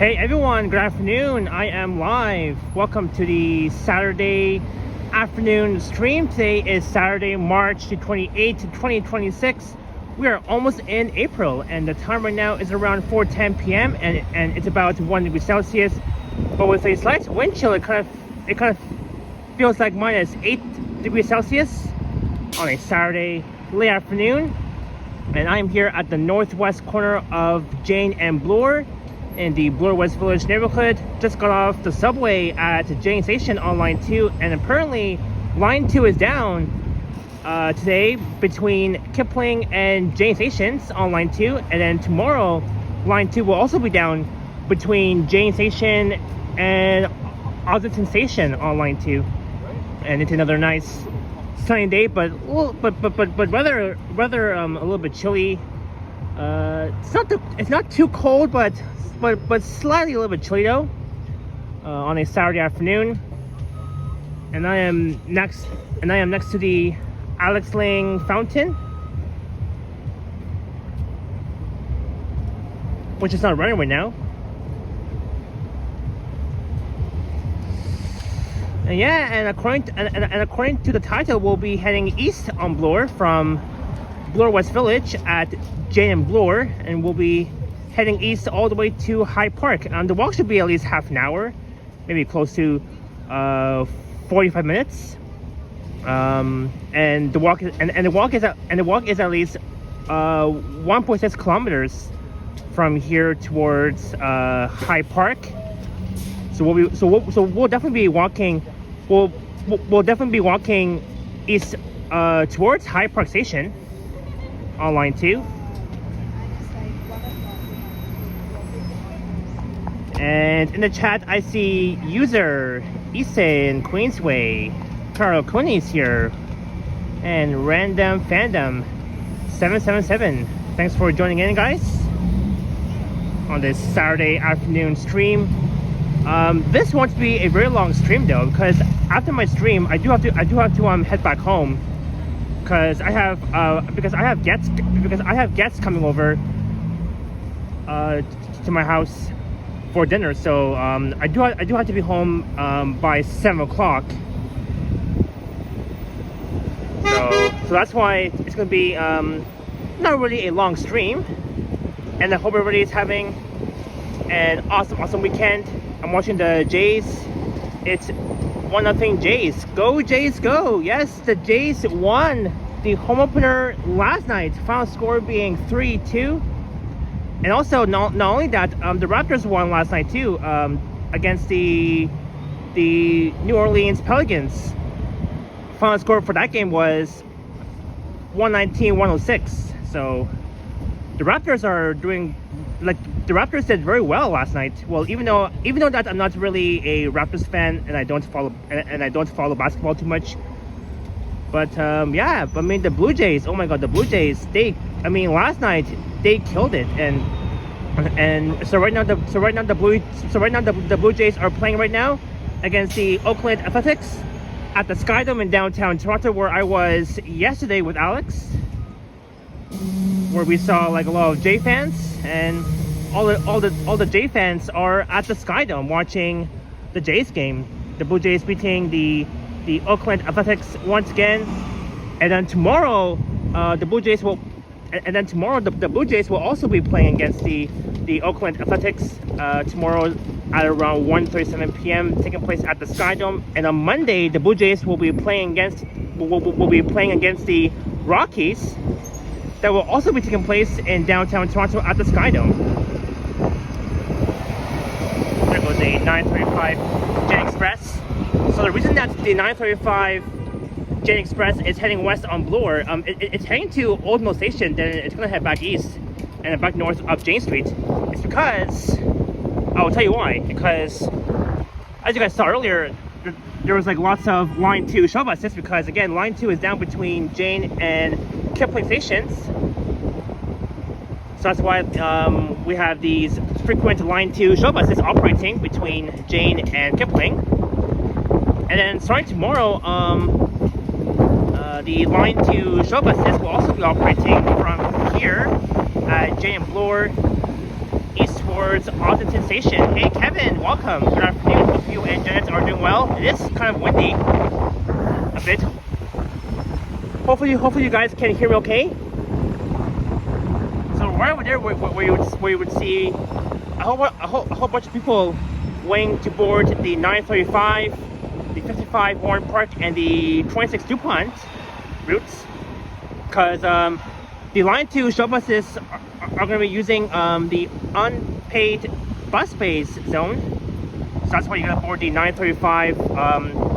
Hey everyone, good afternoon. I am live. Welcome to the Saturday afternoon stream. Today is Saturday, March the 28th, 2026. We are almost in April and the time right now is around 4:10 p.m. and it's about 1 degree Celsius. But with a slight wind chill, it kind of feels like minus 8 degrees Celsius on a Saturday late afternoon. And I'm here at the northwest corner of Jane and Bloor in the Bloor West Village neighborhood. Just got off the subway at Jane Station on line 2, and apparently line 2 is down today between Kipling and Jane Stations on line 2, and then tomorrow line 2 will also be down between Jane Station and Ossington Station on line 2. And it's another nice sunny day, but weather a little bit chilly. It's not too cold, but slightly a little bit chilly though on a Saturday afternoon. And I am next to the Alex Ling fountain, which is not running right now. And yeah, and according to the title, we'll be heading east on Bloor from Bloor West Village at Jane and Bloor, and we'll be heading east all the way to Hyde Park. The walk should be at least half an hour, maybe close to 45 minutes. And the walk is at least 1.6 kilometers from here towards Hyde Park. So we'll definitely be walking. We'll definitely be walking east towards Hyde Park Station on line 2. And in the chat, I see user Easton Queensway, Carl Cooney's here, and Random Fandom 777. Thanks for joining in, guys, on this Saturday afternoon stream. This won't be a very long stream though, because after my stream, I do have to head back home, because I have guests coming over to my house for dinner. So I do have to be home by 7 o'clock. So that's why it's gonna be not really a long stream. And I hope everybody is having an awesome weekend. I'm watching the Jays. It's 1-0 Jays. Go Jays, go! Yes, the Jays won the home opener last night. Final score being 3-2. And also, not only that, the Raptors won last night too, against the New Orleans Pelicans. Final score for that game was 119-106. So the Raptors are doing, like, the Raptors did very well last night. Well, even though that I'm not really a Raptors fan and I don't follow basketball too much. But yeah, I mean, the Blue Jays, oh my god, the Blue Jays, last night they killed it. And so right now the Blue Jays are playing right now against the Oakland Athletics at the Skydome in downtown Toronto, where I was yesterday with Alex, where we saw like a lot of Jay fans, and all the Jay fans are at the Skydome watching the Jays game. The Blue Jays beating the Oakland Athletics once again. And then tomorrow the Blue Jays will also be playing against the Oakland Athletics tomorrow at around 1:37 p.m. taking place at the Skydome. And on Monday, the Blue Jays will be playing against the Rockies. That will also be taking place in downtown Toronto at the Skydome. There goes a 935 Jet Express. So the reason that the 935 Jet Express is heading west on Bloor, it's heading to Old Mill Station, then it's gonna head back east and back north up Jane Street. It's because, I will tell you why, because as you guys saw earlier, there was like lots of line 2 shuttle buses, because again, line 2 is down between Jane and Kipling stations. So that's why we have these frequent line 2 shuttle buses operating between Jane and Kipling. And then starting tomorrow, the line 2 shuttle buses will also be operating from here at Jane and Bloor east towards Austin Station. Hey Kevin, welcome. Good afternoon. Hope you and Janet are doing well. It is kind of windy a bit. Hopefully you guys can hear me okay. So right over there where you would see a whole bunch of people waiting to board the 935, the 55 Warren Park, and the 26 DuPont routes, because the Line 2 shuttle buses are going to be using the unpaid bus space zone. So that's why you're going to board the 935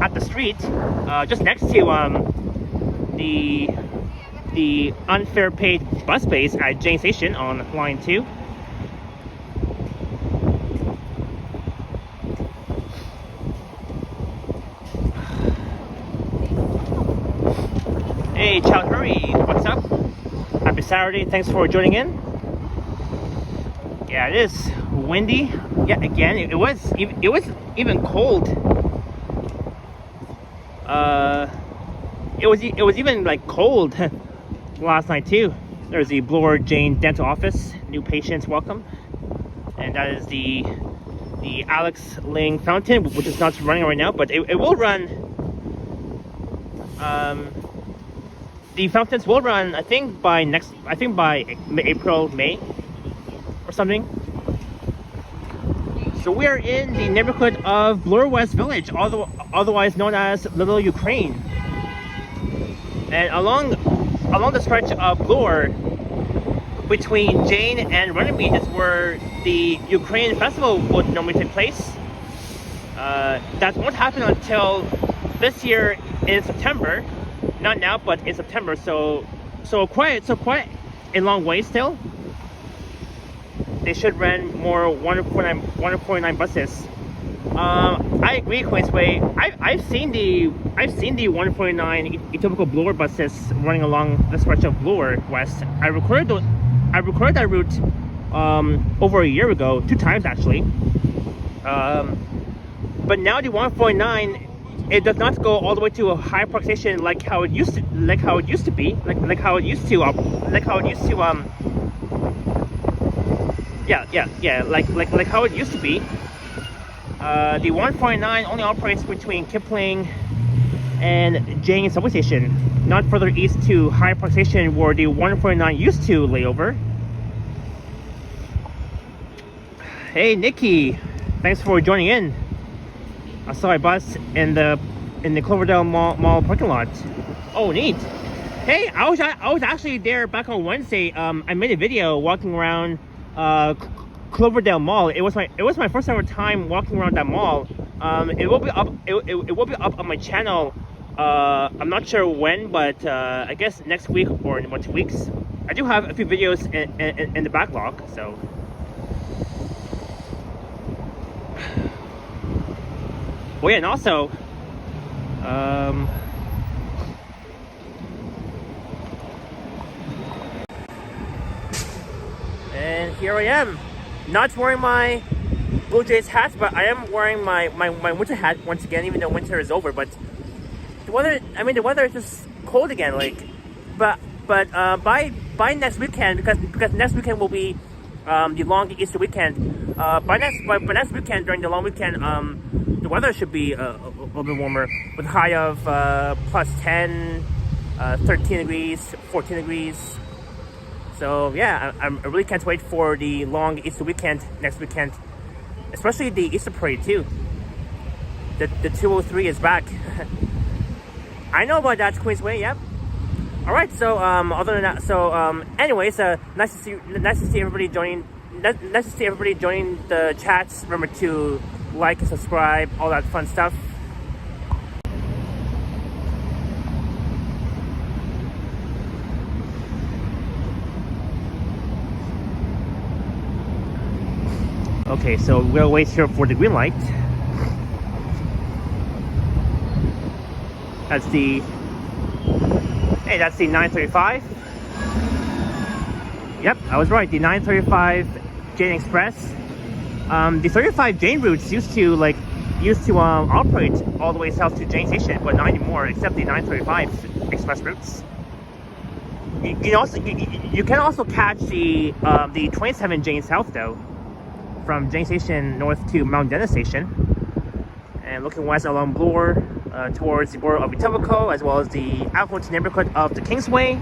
at the street, just next to the unfair paid bus space at Jane Station on Line 2. Hey, Chow Hurry, what's up? Happy Saturday, thanks for joining in. Yeah, it is windy. Yeah, again, it was even cold. It was even like cold last night too. There's the Bloor Jane Dental Office, new patients welcome, and that is the Alex Ling Fountain, which is not running right now, but it will run. The fountains will run, I think by April, May, or something. So we are in the neighborhood of Bloor West Village, otherwise known as Little Ukraine. And along the stretch of Bloor, between Jane and Runnymede, is where the Ukraine festival would normally take place. That won't happen until this year in September. Not now, but in September. So quite a long way still. They should run more 149 buses. I agree, Queensway. I've seen the 149 atypical Bloor buses running along the stretch of Bloor West. I recorded that route over a year ago, 2 times actually. But now the 149, it does not go all the way to a high park station like how it used to be, like how it used to be. The 149 only operates between Kipling and Jane subway station, not further east to High Park Station where the 149 used to lay over. Hey Nikki, thanks for joining in. I saw a bus in the Cloverdale Mall parking lot. Oh, neat. Hey, I was actually there back on Wednesday. I made a video walking around Cloverdale Mall. It was my first ever time walking around that mall. It will be up. It will be up on my channel. I'm not sure when, but I guess next week or in 2 weeks. I do have a few videos in the backlog, so. Oh yeah, and also, and here I am, not wearing my Blue Jays hat, but I am wearing my winter hat once again, even though winter is over. But the weather is just cold again, like, but by next weekend, because next weekend will be the long Easter weekend. By next weekend, during the long weekend, the weather should be a little bit warmer, with a high of plus 10, 13 degrees, 14 degrees. So yeah, I really can't wait for the long Easter weekend next weekend, especially the Easter parade too. The 203 is back. I know about that, Queensway. Yep. All right. So other than that, anyways, nice to see everybody joining. Nice to see everybody joining the chats. Remember to like and subscribe, all that fun stuff. Okay, so we'll wait here for the green light. That's the 935. Yep, I was right. The 935 Jane Express. The 35 Jane routes used to operate all the way south to Jane Station, but not anymore, except the 935 express routes. You can also catch the 27 Jane South though. from Jane Station north to Mount Dennis Station, and looking west along Bloor towards the border of Etobicoke, as well as the affluent neighborhood of the Kingsway.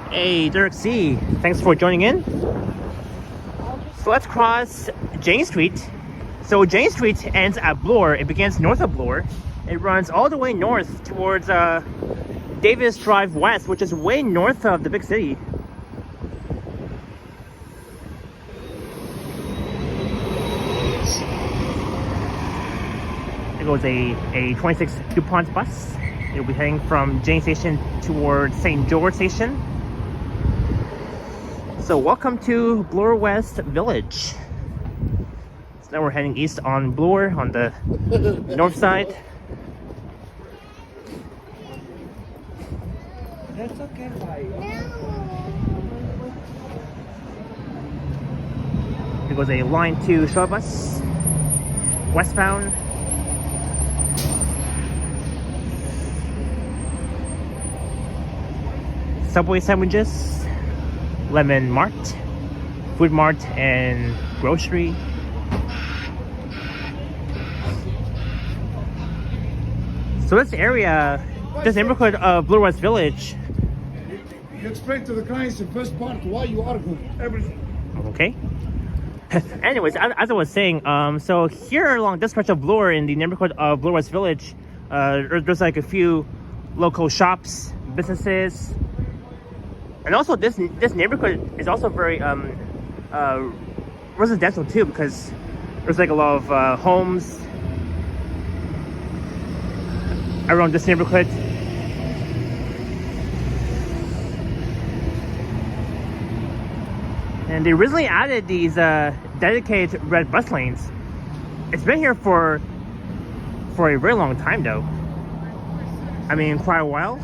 Hey, Derek C. Thanks for joining in. So let's cross Jane Street. So Jane Street ends at Bloor. It begins north of Bloor. It runs all the way north towards Davis Drive West, which is way north of the big city. It goes a 26 DuPont bus. It'll be heading from Jane Station towards St. George Station. So welcome to Bloor West Village. So now we're heading east on Bloor on the north side. That's okay, It goes a line 2 shuttle bus, westbound. Subway sandwiches, Lemon Mart, Food Mart, and grocery. So this area, this neighborhood of Bloor West Village. You explain to the clients the first part why you are good. Everything. Okay. Anyways, as I was saying, so here along this stretch of Bloor in the neighborhood of Bloor West Village, there's like a few local shops, businesses. And also this neighborhood is also very residential too, because there's like a lot of homes around this neighborhood. And they recently added these dedicated red bus lanes. It's been here for a very long time though. I mean, quite a while.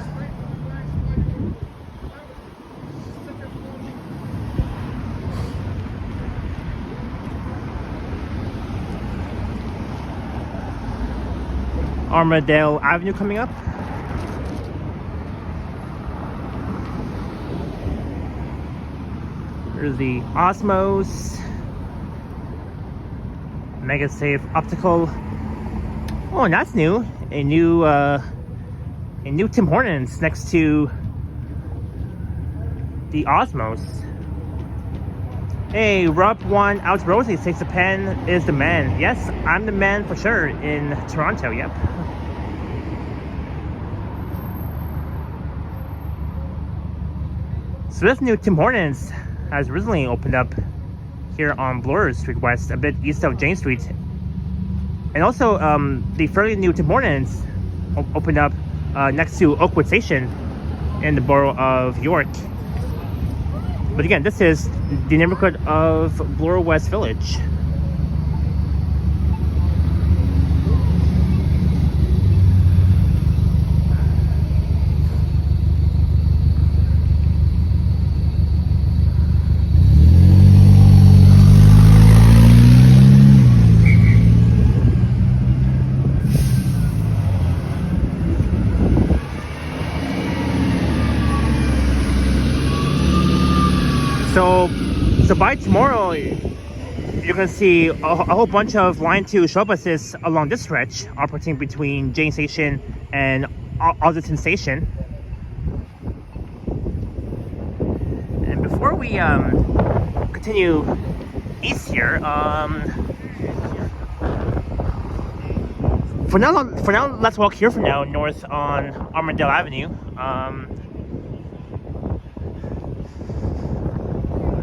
Armadale Avenue coming up. There's the Osmos, Mega Safe Optical. Oh, and that's new. A new Tim Hortons next to the Osmos. Hey, Rob One Out Rosie takes a pen is the man. Yes, I'm the man for sure in Toronto. Yep. So this new Tim Hortons has recently opened up here on Bloor Street West, a bit east of Jane Street. And also the fairly new Tim Hortons opened up next to Oakwood Station in the borough of York. But again, this is the neighborhood of Bloor West Village. So by tomorrow, you're going to see a whole bunch of line 2 shuttle buses along this stretch operating between Jane Station and Alderton Station. And before we continue east here, for now, let's walk here for now north on Armadale Avenue.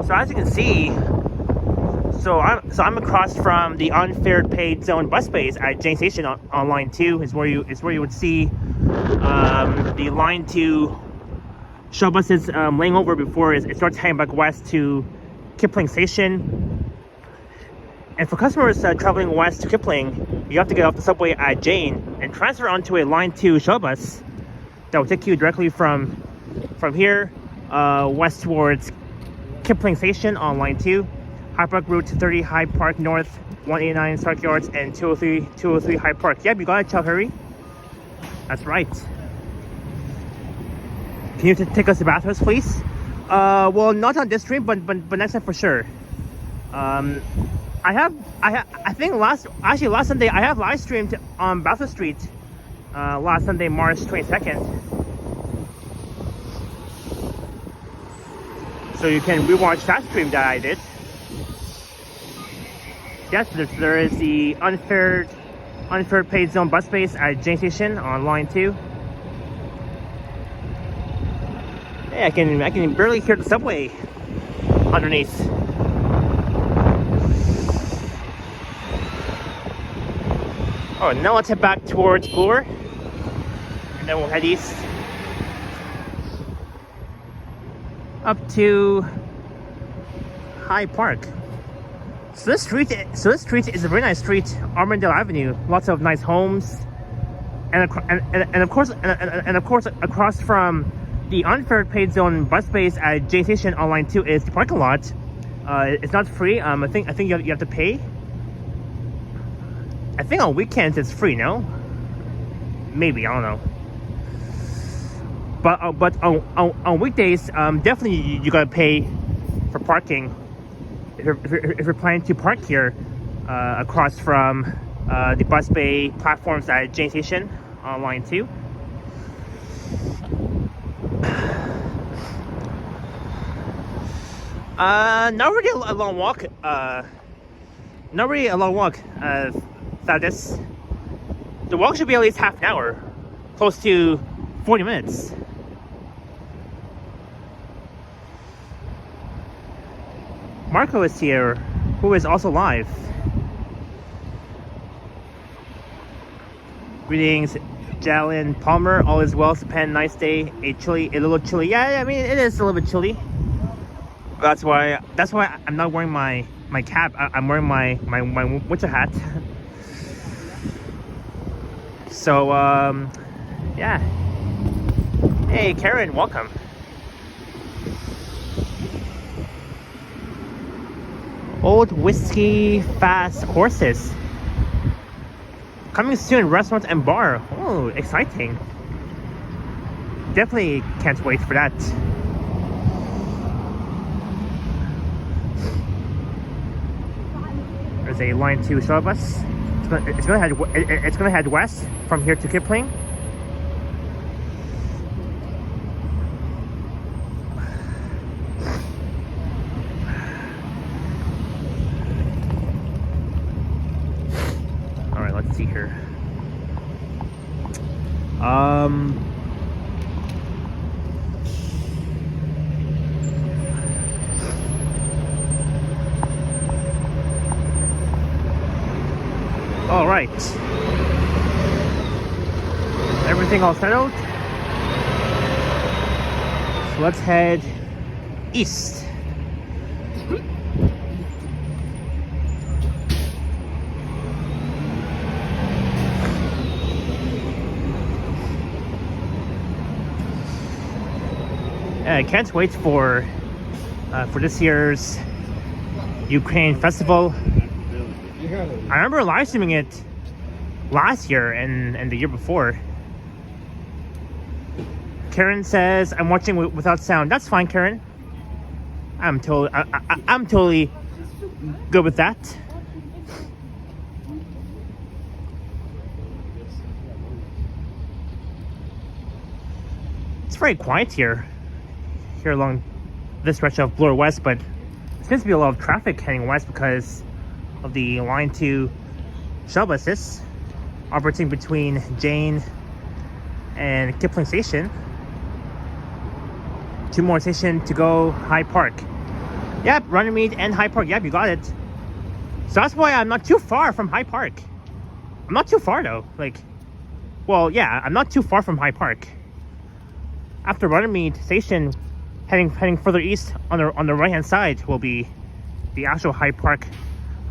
So as you can see, so I'm across from the unfared paid zone bus bays at Jane Station on line 2 is where you would see the line 2 shuttle buses laying over before it starts heading back west to Kipling Station. And for customers traveling west to Kipling, you have to get off the subway at Jane and transfer onto a line 2 shuttle bus that will take you directly from here west towards Kipling Station on line 2. Hyde Park Route 230, Hyde Park North, 189 Stark Yards, and 203 Hyde Park. Yep, you got it, Chuck Hurry. That's right. Can you take us to Bathurst, please? Well, not on this stream, but next time for sure. I think last Sunday I have live streamed on Bathurst Street. Last Sunday, March 22nd. So you can rewatch that stream that I did. Yes, there is the unfair paid zone bus space at Jane Station on line 2. Hey, I can barely hear the subway underneath. Oh, now let's head back towards Bloor, and then we'll head east up to Hyde Park. So this street is a very nice street, Armandale Avenue. Lots of nice homes, and of course across from the unfair paid zone bus space at J Station on line 2 is the parking lot. It's not free. I think you have to pay. I think on weekends it's free. No, maybe, I don't know. But on weekdays, definitely you gotta pay for parking if you're planning to park here across from the bus bay platforms at Jane Station on line 2. Not really a long walk. This. The walk should be at least half an hour, close to 40 minutes. Marco is here, who is also live. Greetings, Jalen Palmer. All is well. Japan, nice day. A little chilly. Yeah, I mean it is a little bit chilly. That's why I'm not wearing my cap. I'm wearing my winter hat. So yeah. Hey Karen, welcome. Old Whiskey Fast Horses. Coming soon, restaurants and bar. Oh, exciting. Definitely can't wait for that. There's a line 2 shuttle bus. It's gonna head west from here to Kipling. All right, let's see here. All right. Everything all settled. So let's head east. I can't wait for this year's Ukraine festival. I remember live streaming it last year and the year before. Karen says I'm watching without sound. That's fine, Karen. I'm totally good with that. It's very quiet here along this stretch of Bloor West, but there seems to be a lot of traffic heading west because of the line 2 shuttle buses operating between Jane and Kipling Station. 2 more stations to go. Hyde Park. Yep, Runnymede and Hyde Park. Yep, you got it. So that's why I'm not too far from Hyde Park. I'm not too far though. Like, well, yeah, I'm not too far from Hyde Park. After Runnymede Station, heading further east on the right hand side will be the actual Hyde Park.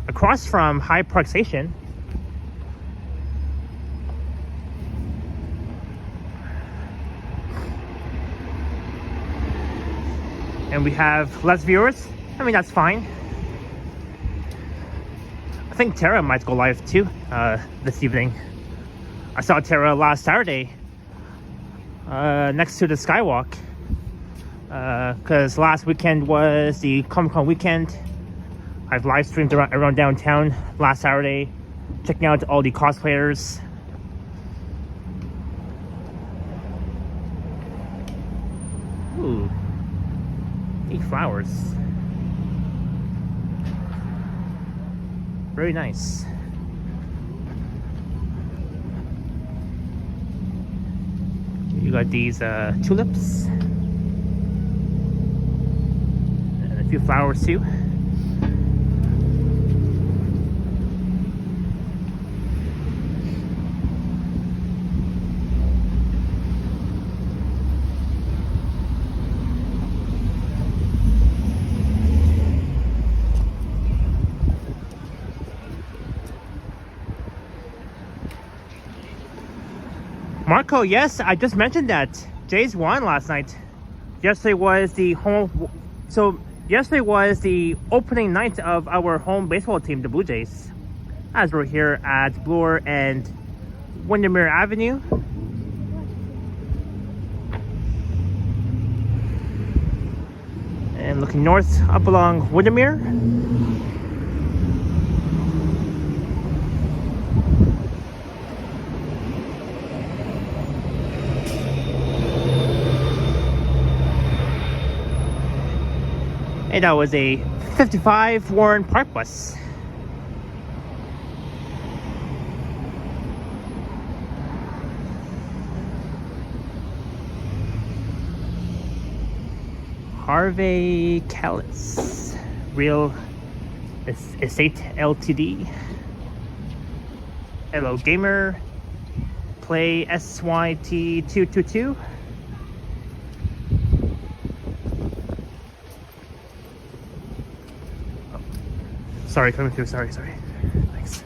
Across from Hyde Park Station. And we have less viewers. I mean, that's fine. I think Tara might go live too this evening. I saw Tara last Saturday next to the Skywalk because last weekend was the Comic-Con weekend. I've live streamed around downtown last Saturday, checking out all the cosplayers. Ooh, neat flowers. Very nice. You got these tulips and a few flowers too. Marco, yes, I just mentioned that. Jays won last night. Yesterday was the opening night of our home baseball team, the Blue Jays. As we're here at Bloor and Windermere Avenue. And looking north up along Windermere. And that was a 55 Warren Park bus. Harvey Callis, Real Estate Ltd. Hello Gamer, Play SYT222. Sorry, coming through. Sorry. Thanks.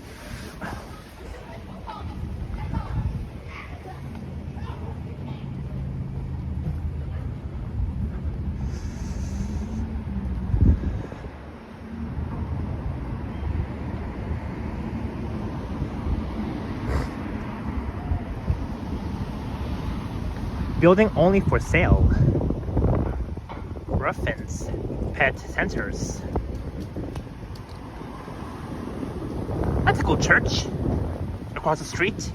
Building only for sale. Ruffins Pet Centers. That's a cool church across the street.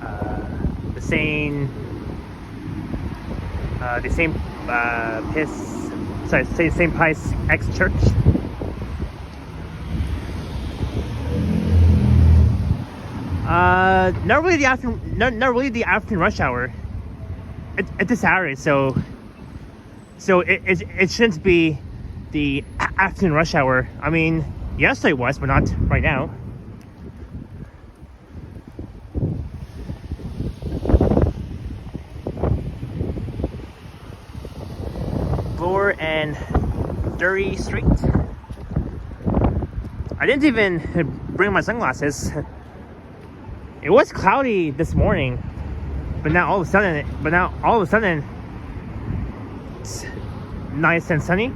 The same price X church. Not really the afternoon rush hour. It's a Saturday, so it shouldn't be the afternoon rush hour. I mean, yesterday was, but not right now. Bloor and Dury Street. I didn't even bring my sunglasses. It was cloudy this morning, but now all of a sudden it's nice and sunny.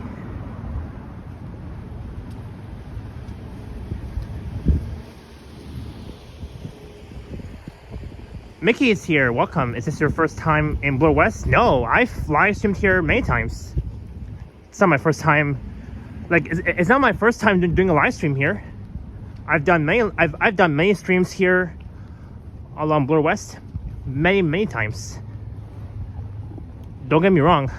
Mickey is here. Welcome. Is this your first time in Bloor West? No, I've live streamed here many times. It's not my first time. Like, it's not my first time doing a live stream here. I've done many streams here along Bloor West, many times. Don't get me wrong.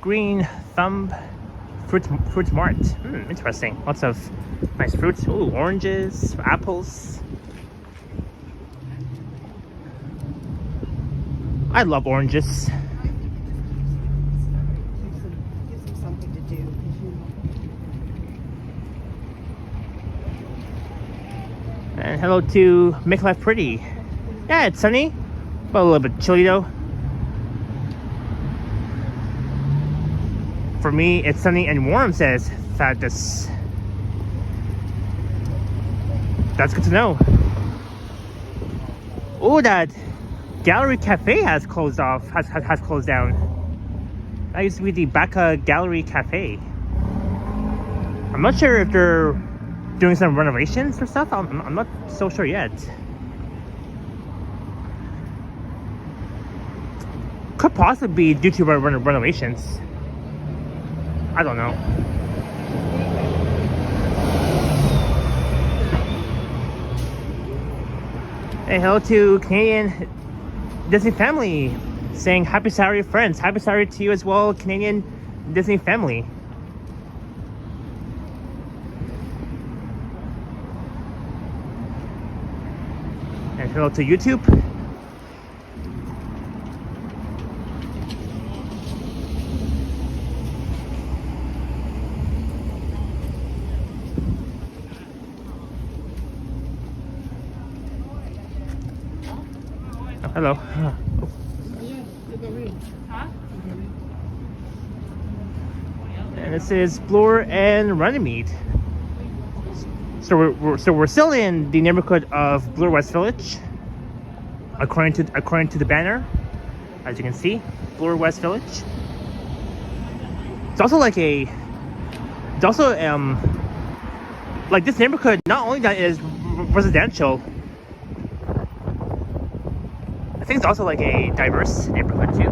Green Thumb Fruit Mart. Interesting. Lots of nice fruits. Ooh, oranges, apples. I love oranges. Gives them something to do. And hello to Make Life Pretty. Yeah, it's sunny, but a little bit chilly though. For me, it's sunny and warm, says Thaddeus. That's good to know. Oh, that Gallery Cafe has closed off. Has closed down. That used to be the Baka Gallery Cafe. I'm not sure if they're doing some renovations or stuff. I'm not so sure yet. Could possibly be due to renovations. I don't know. Hey, hello to Canadian Disney family, saying happy Saturday, friends. Happy Saturday to you as well, Canadian Disney family. And hello to YouTube. Oh, hello. And this is Bloor and Runnymede. So we're still in the neighborhood of Bloor West Village, according to the banner, as you can see, Bloor West Village. It's also like like this neighborhood. Not only that it is residential, I think it's also like a diverse neighborhood too.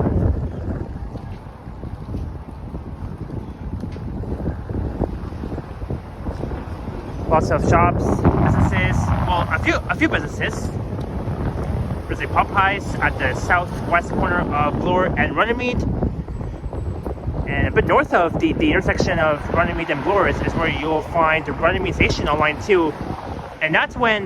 Lots of shops, businesses. Well, a few businesses. There's a Popeyes at the southwest corner of Bloor and Runnymede, and a bit north of the intersection of Runnymede and Bloor is where you'll find the Runnymede station on line 2, and that's where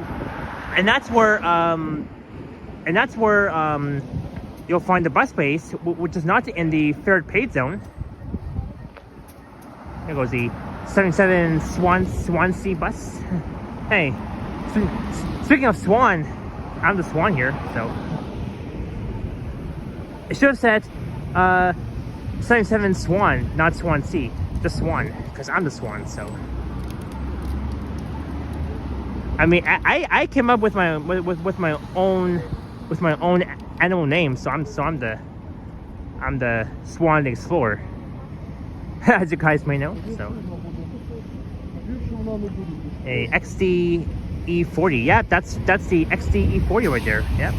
you'll find the bus base, which is not in the fared paid zone. There goes the 77 Swansea bus. Hey, speaking of Swan, I'm the Swan here, so it should have said 77 Swan, not Swansea, just Swan, because I'm the Swan. So I mean, I came up with my own animal name, so I'm the Swan the Explorer, as you guys may know. So a XD-E40, yeah, that's the XD-E40 right there. Yep,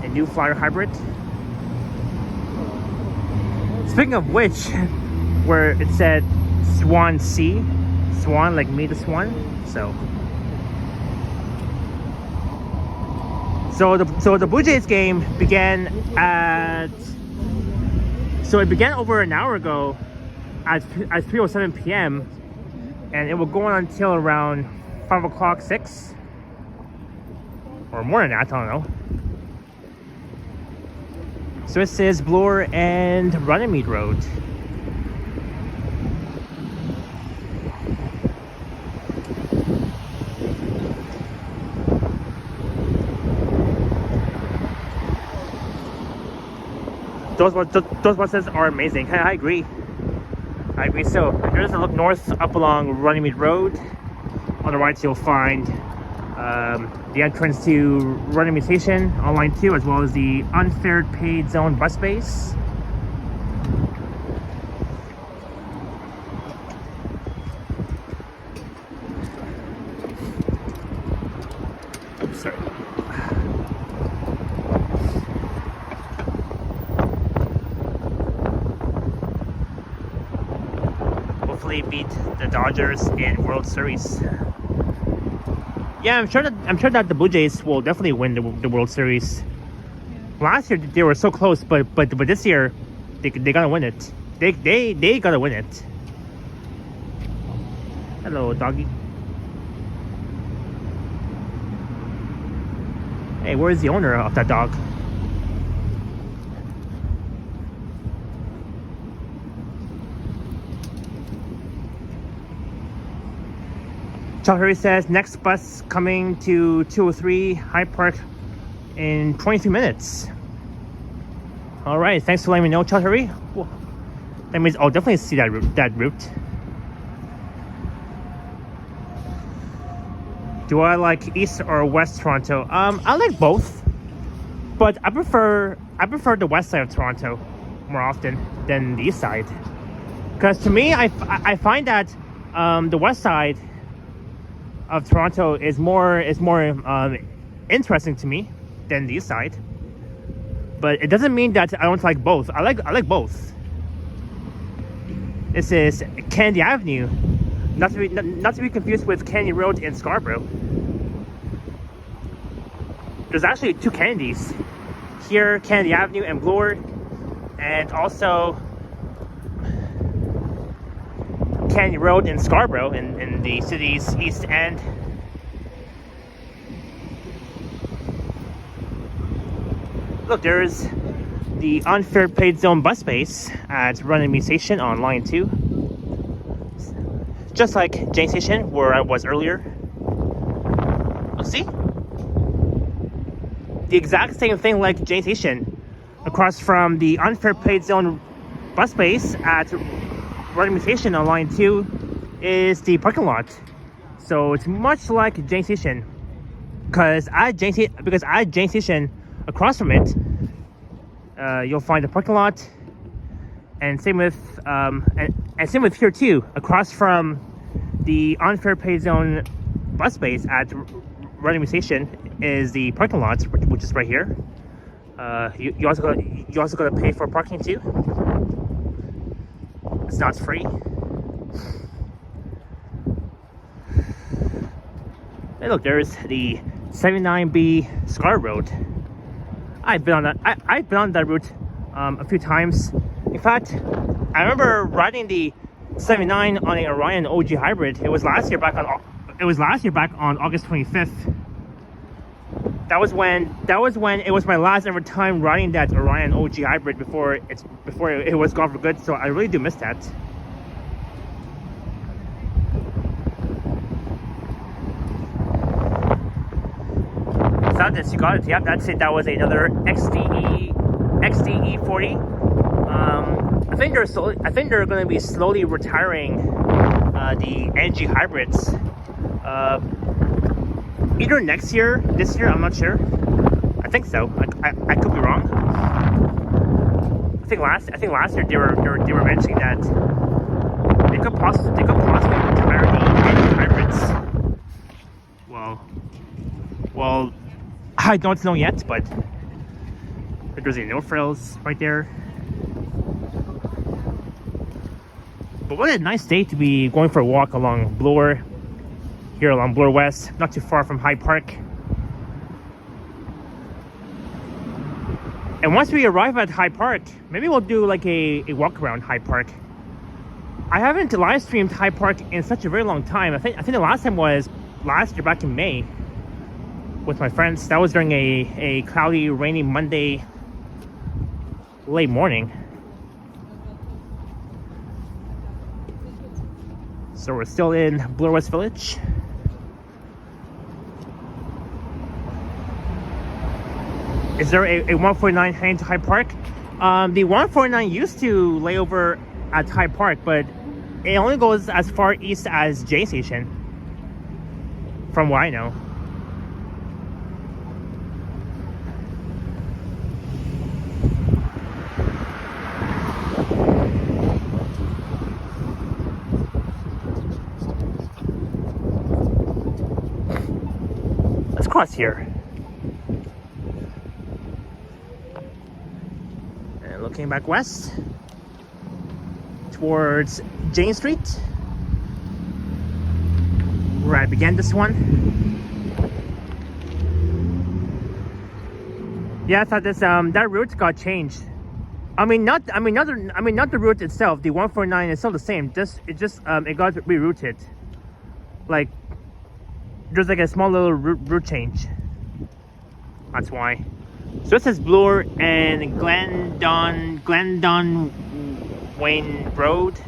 a new Flyer hybrid. Speaking of which, where it said Swansea, Swan like me, the Swan. So the Blue Jays game began over an hour ago at 3:07 p.m. and it will go on until around 5 o'clock, 6 or more than that, I don't know. So this is Bloor and Runnymede Road. Those buses are amazing. I agree. So if you're just to look north up along Runnymede Road, on the right you'll find the entrance to Runnymede Station on line 2, as well as the unfared paid zone bus base. Oops, sorry. Hopefully beat the Dodgers in World Series. Yeah, I'm sure that the Blue Jays will definitely win the World Series. Last year they were so close, but this year they gotta win it. They gotta win it. Hello, doggy. Hey, where's the owner of that dog? Charlie says next bus coming to 203 Hyde Park in 23 minutes. All right, thanks for letting me know, Charlie. Well, that means I'll definitely see that route. Do I like East or West Toronto? I like both. But I prefer the west side of Toronto more often than the east side. Because to me, I find that the west side of Toronto is more interesting to me than the east side. But it doesn't mean that I don't like both. I like both. This is Kennedy Avenue, not to be confused with Kennedy Road in Scarborough. There's actually two Kennedys here, Kennedy Avenue and Bloor, and also Kennedy Road in Scarborough in the city's east end. Look, there's the unfair paid zone bus space at Runnymede Station on line 2. Just like Jane Station, where I was earlier. Oh, see? The exact same thing like Jane Station. Across from the unfair paid zone bus space at Runnymede Station on line 2 is the parking lot. So it's much like Jane Station. Because at Jane Station, across from it, you'll find a parking lot, and same with here too. Across from the unfair pay zone bus space at Runnymede Station is the parking lot, which is right here. You also got to pay for parking too. It's not free. Hey, look, there's the 79B Scar Road. I've been on that route a few times. In fact, I remember riding the 79 on an Orion OG hybrid. It was last year back on August 25th. That was when it was my last ever time riding that Orion OG hybrid before it was gone for good. So I really do miss that. Without this, you got it. Yep, that's it. That was another XDE 40. I think they're going to be slowly retiring the NG hybrids. Either next year, this year, I'm not sure. I think so. I could be wrong. I think last year they were mentioning that they could possibly retire the NG hybrids. Well, I don't know yet, but there's a no frills right there. But what a nice day to be going for a walk along Bloor, here along Bloor West, not too far from Hyde Park. And once we arrive at Hyde Park, maybe we'll do like a walk around Hyde Park. I haven't live streamed Hyde Park in such a very long time. I think the last time was last year, back in May, with my friends. That was during a cloudy, rainy Monday late morning. So we're still in Bloor West Village. Is there a 149 heading to Hyde Park? The 149 used to lay over at Hyde Park, but it only goes as far east as J Station, from what I know. Let's cross here. And looking back west towards Jane Street, where I began this one. Yeah, I thought this that route got changed. I mean not the route itself. The 149 is still the same. It got rerouted. Like there's like a small little route change. That's why. So it says Bloor and Glendon Wayne Road.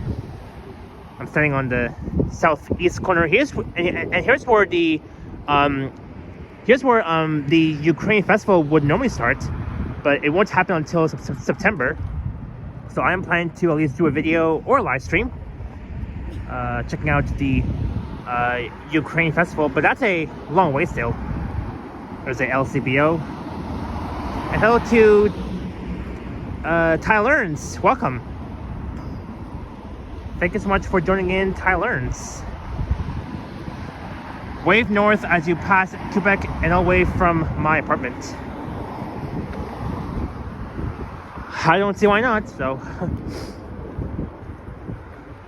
I'm standing on the southeast corner. Here's where the Ukraine festival would normally start, but it won't happen until September. So I am planning to at least do a video or a live stream checking out the Ukraine festival, but that's a long way still. There's a LCBO, And hello to Ty Learns. Welcome. Thank you so much for joining in, Ty Learns. Wave north as you pass Quebec and away from my apartment. I don't see why not, so.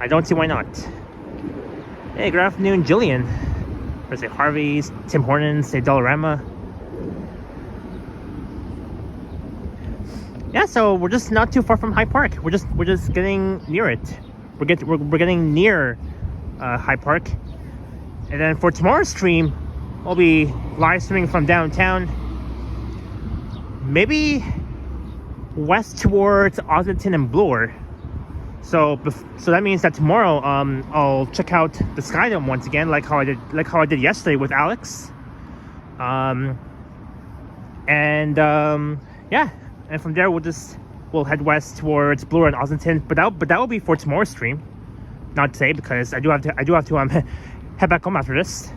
I don't see why not. Hey, good afternoon, Jillian. There's a Harvey's, Tim Hortons, a Dollarama. Yeah, so we're just not too far from High Park. We're just getting near it. We're getting near High Park. And then for tomorrow's stream, we'll be live streaming from downtown. Maybe west towards Ossington and Bloor. So that means that tomorrow I'll check out the Skydome once again, like how I did yesterday with Alex. Yeah, and from there we'll head west towards Bloor and Ossington, but that will be for tomorrow's stream, not today, because I do have to head back home after this.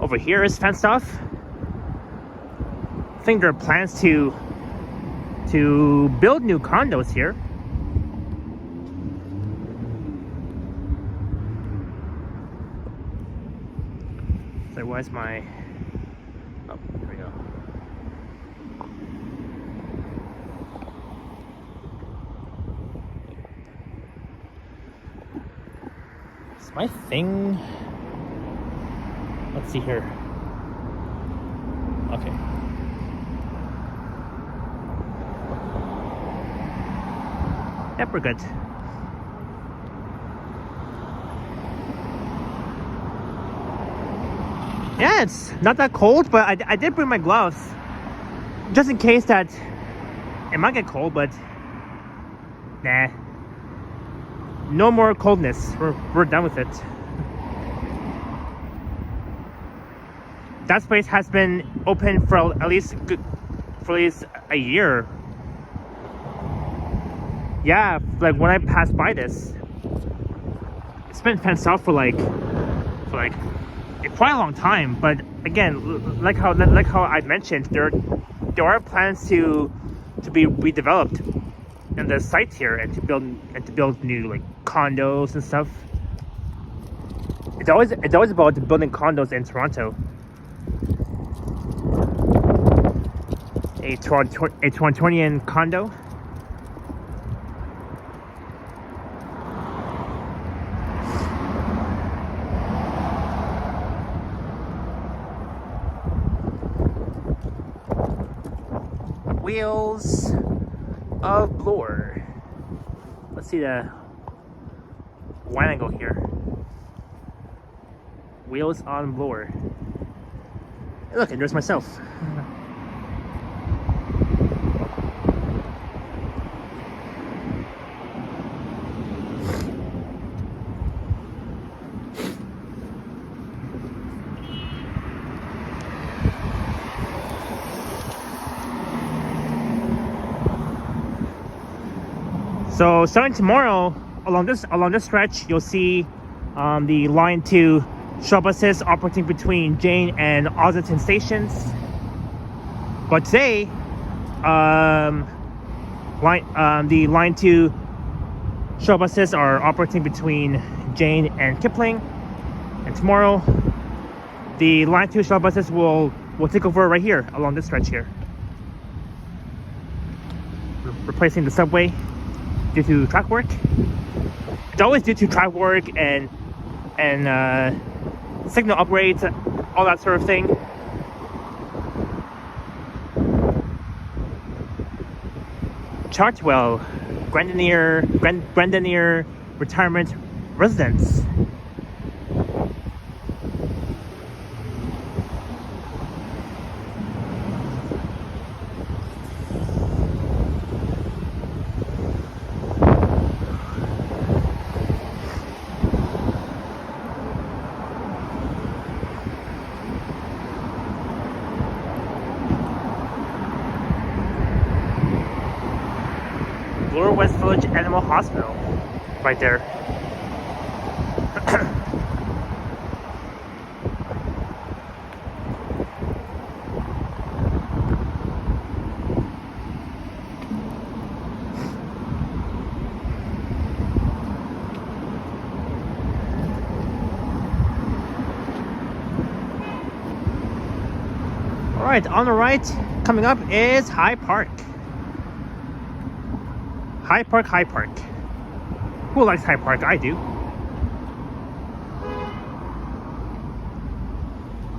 Over here is fenced off. I think there are plans to build new condos here. So where's my... Oh, there we go. Is my thing... Let's see here. Okay. Yep, we're good. Yeah, it's not that cold, but I did bring my gloves. Just in case that it might get cold, but nah. No more coldness. We're done with it. That space has been open for at least a year. Yeah, like when I passed by this, it's been fenced off for like quite a long time. But again, like how I mentioned, there are plans to be redeveloped in the sites here and to build new like condos and stuff. It's always about building condos in Toronto. A Torontonian condo. Wheels of Bloor. Let's see the wide angle here. Wheels on Bloor. Hey, look, and there's myself. So starting tomorrow, along this stretch, you'll see the Line 2 shuttle buses operating between Jane and Ossington stations. But today, the Line 2 shuttle buses are operating between Jane and Kipling. And tomorrow, the Line 2 shuttle buses will take over right here along this stretch here, replacing the subway. Due to track work. It's always due to track work and signal upgrades, all that sort of thing. Chartwell, Grandenier Retirement Residence. Bloor West Village Animal Hospital, right there. Alright, on the right, coming up is High Park. High Park, High Park. Who likes High Park? I do.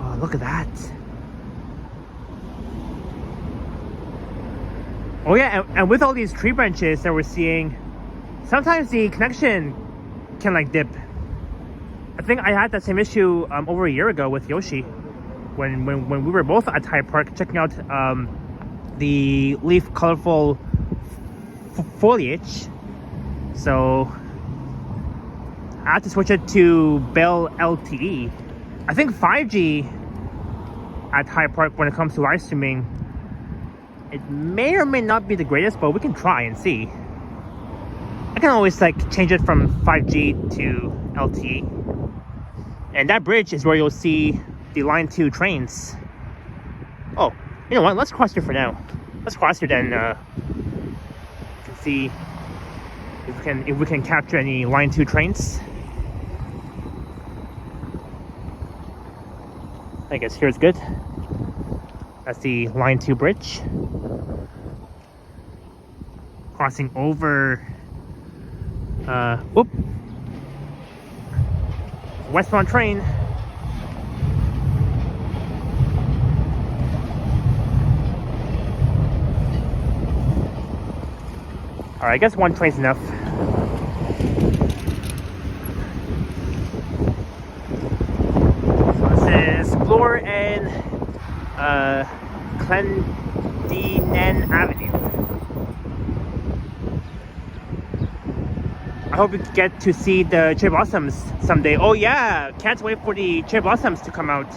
Oh, look at that. Oh yeah, and with all these tree branches that we're seeing, sometimes the connection can like dip. I think I had that same issue over a year ago with Yoshi. When we were both at High Park checking out the leaf colorful foliage, so I had to switch it to Bell LTE. I think 5G at High Park when it comes to live streaming, it may or may not be the greatest, but we can try and see. I can always like change it from 5G to LTE, and that bridge is where you'll see the line 2 trains. Oh, you know what? Let's cross here for now. Let's cross here, then can see if we can capture any line 2 trains. I guess here's good. That's the line 2 bridge. Crossing over. Whoop. Westbound train. Alright, I guess one train's enough. So this is Bloor and Clendenen Avenue. I hope we get to see the cherry blossoms someday. Oh yeah, can't wait for the cherry blossoms to come out.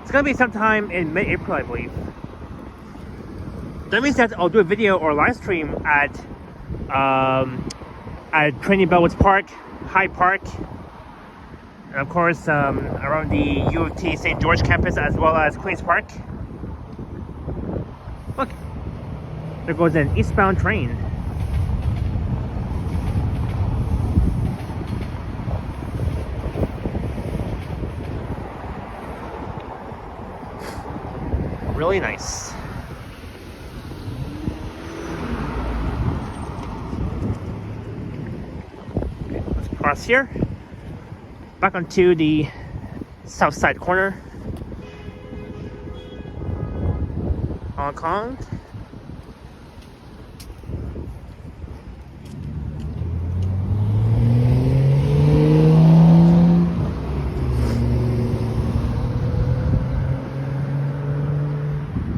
It's gonna be sometime in mid-April, I believe. That means that I'll do a video or live stream at Trinity Bellwoods Park, High Park, and of course around the U of T St. George campus, as well as Queen's Park. Look, there goes an eastbound train. Really nice. Cross here, back onto the south side corner, Hong Kong.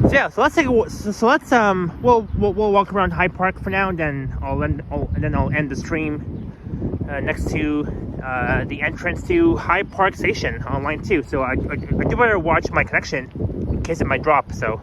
So yeah, so let's take we'll walk around High Park for now, and then I'll end the stream next to the entrance to High Park Station on line 2. So I do better watch my connection in case it might drop. So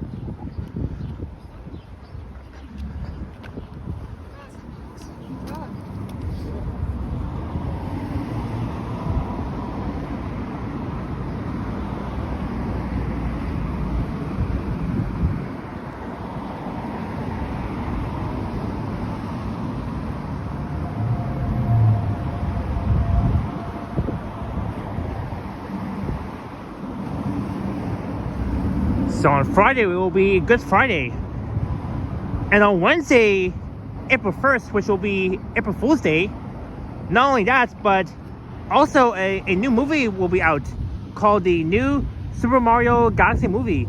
So on Friday, it will be Good Friday. And on Wednesday, April 1st, which will be April Fool's Day, not only that, but also a new movie will be out called the new Super Mario Galaxy movie,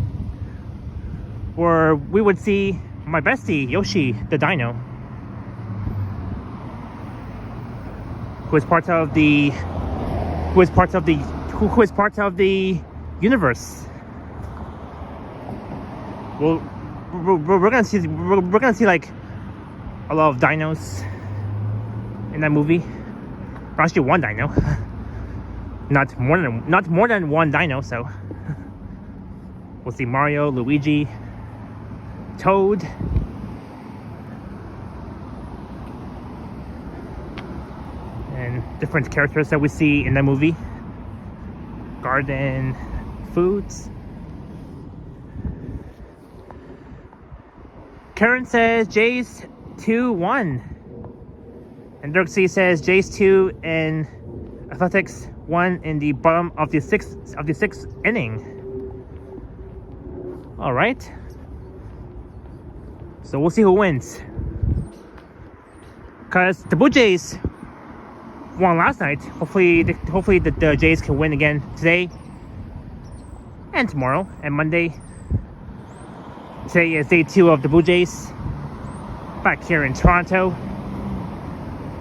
where we would see my bestie, Yoshi the Dino, who is part of the universe. Well, we're gonna see like a lot of dinos in that movie. Or actually, one dino, not more than one dino. So we'll see Mario, Luigi, Toad, and and different characters that we see in the movie. Garden foods. Karen says Jays 2-1. And Dirk C says Jays 2 in Athletics 1 in the bottom of the sixth inning. All right. So we'll see who wins. Because the Blue Jays won last night. Hopefully the Jays can win again today and tomorrow and Monday. Today is day 2 of the Blue Jays back here in Toronto.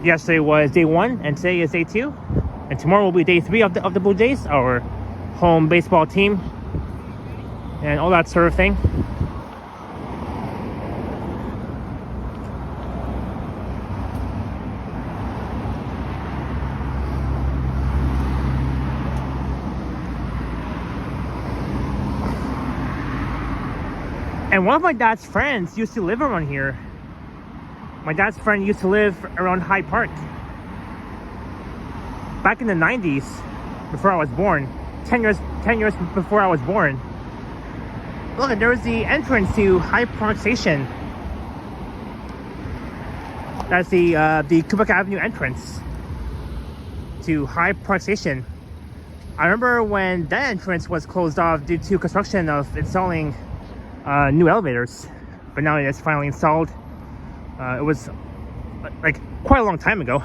Yesterday was day 1 and today is day 2. And tomorrow will be day 3 of the Blue Jays, our home baseball team and all that sort of thing. And one of my dad's friends used to live around here. My dad's friend used to live around Hyde Park. Back in the 90s, before I was born. 10 years before I was born. Look, there was the entrance to Hyde Park Station. That's the Quebec Avenue entrance to Hyde Park Station. I remember when that entrance was closed off due to construction of installing new elevators, but now it's finally installed. It was like quite a long time ago.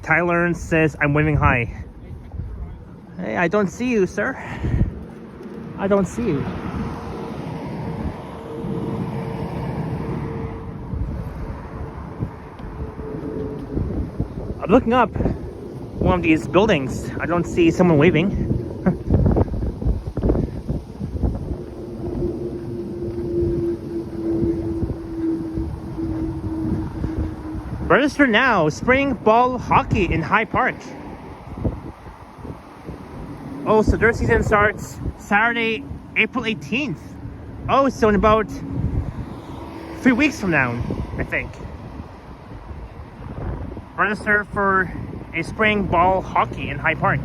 Tyler says I'm waving hi. Hey, I don't see you, sir. I don't see you. I'm looking up one of these buildings. I don't see someone waving. Register now. Spring ball hockey in Hyde Park. Oh, so their season starts Saturday, April 18th. Oh, so in about 3 weeks from now, I think. Register for a spring ball hockey in Hyde Park.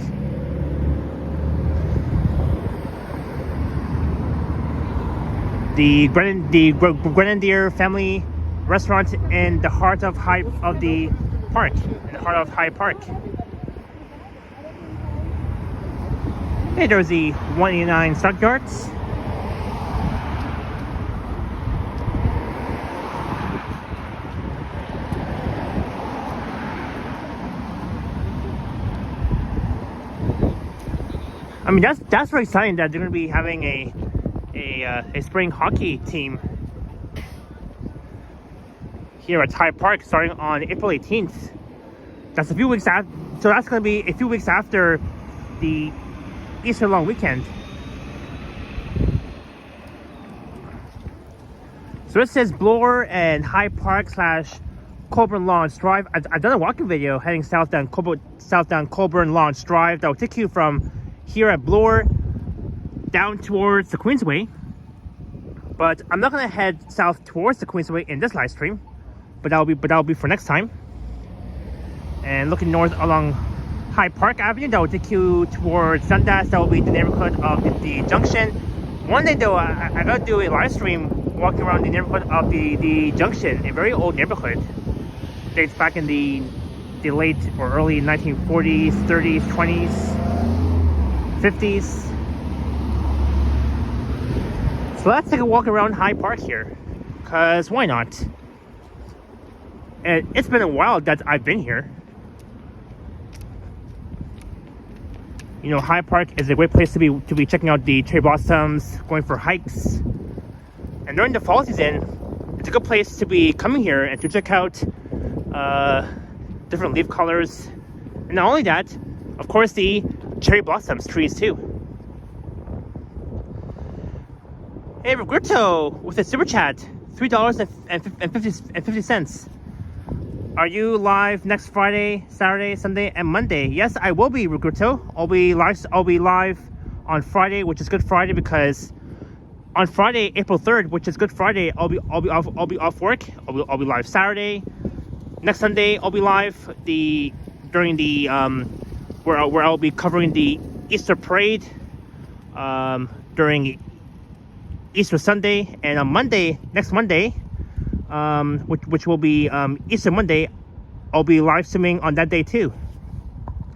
The Grenadier family restaurant in the heart of the park, in the heart of Hyde Park. Hey, there's the 189 Stockyards. I mean, that's very exciting that they're going to be having a spring hockey team here at Hyde Park starting on April 18th. That's a few weeks after, so that's going to be a few weeks after the Easter long weekend. So it says Bloor and Hyde Park / Colburn Launch Drive. I've done a walking video heading south down Colburn Launch Drive that will take you from here at Bloor down towards the Queensway. But I'm not gonna head south towards the Queensway in this live stream. But that'll be for next time. And looking north along Hyde Park Avenue, that will take you towards Dundas. That will be the neighborhood of the Junction. One day though, I gotta do a live stream walking around the neighborhood of the Junction, a very old neighborhood. Dates back in the late or early 1940s, 30s, 20s, 50s. So let's take a walk around Hyde Park here, cause why not? And it's been a while that I've been here. You know, Hyde Park is a great place to be checking out the cherry blossoms, going for hikes. And during the fall season, it's a good place to be coming here and to check out different leaf colors. And not only that, of course, the cherry blossoms trees too. Hey, Roberto with a super chat, $3.50. Are you live next Friday, Saturday, Sunday, and Monday? Yes, I will be, Roberto. I'll be live on Friday, which is Good Friday, because on Friday, April 3rd, which is Good Friday, I'll be off work. I'll be live Saturday. Next Sunday, I'll be live during the where I'll be covering the Easter parade during Easter Sunday, and on Monday, next Monday, which will be Easter Monday, I'll be live streaming on that day too.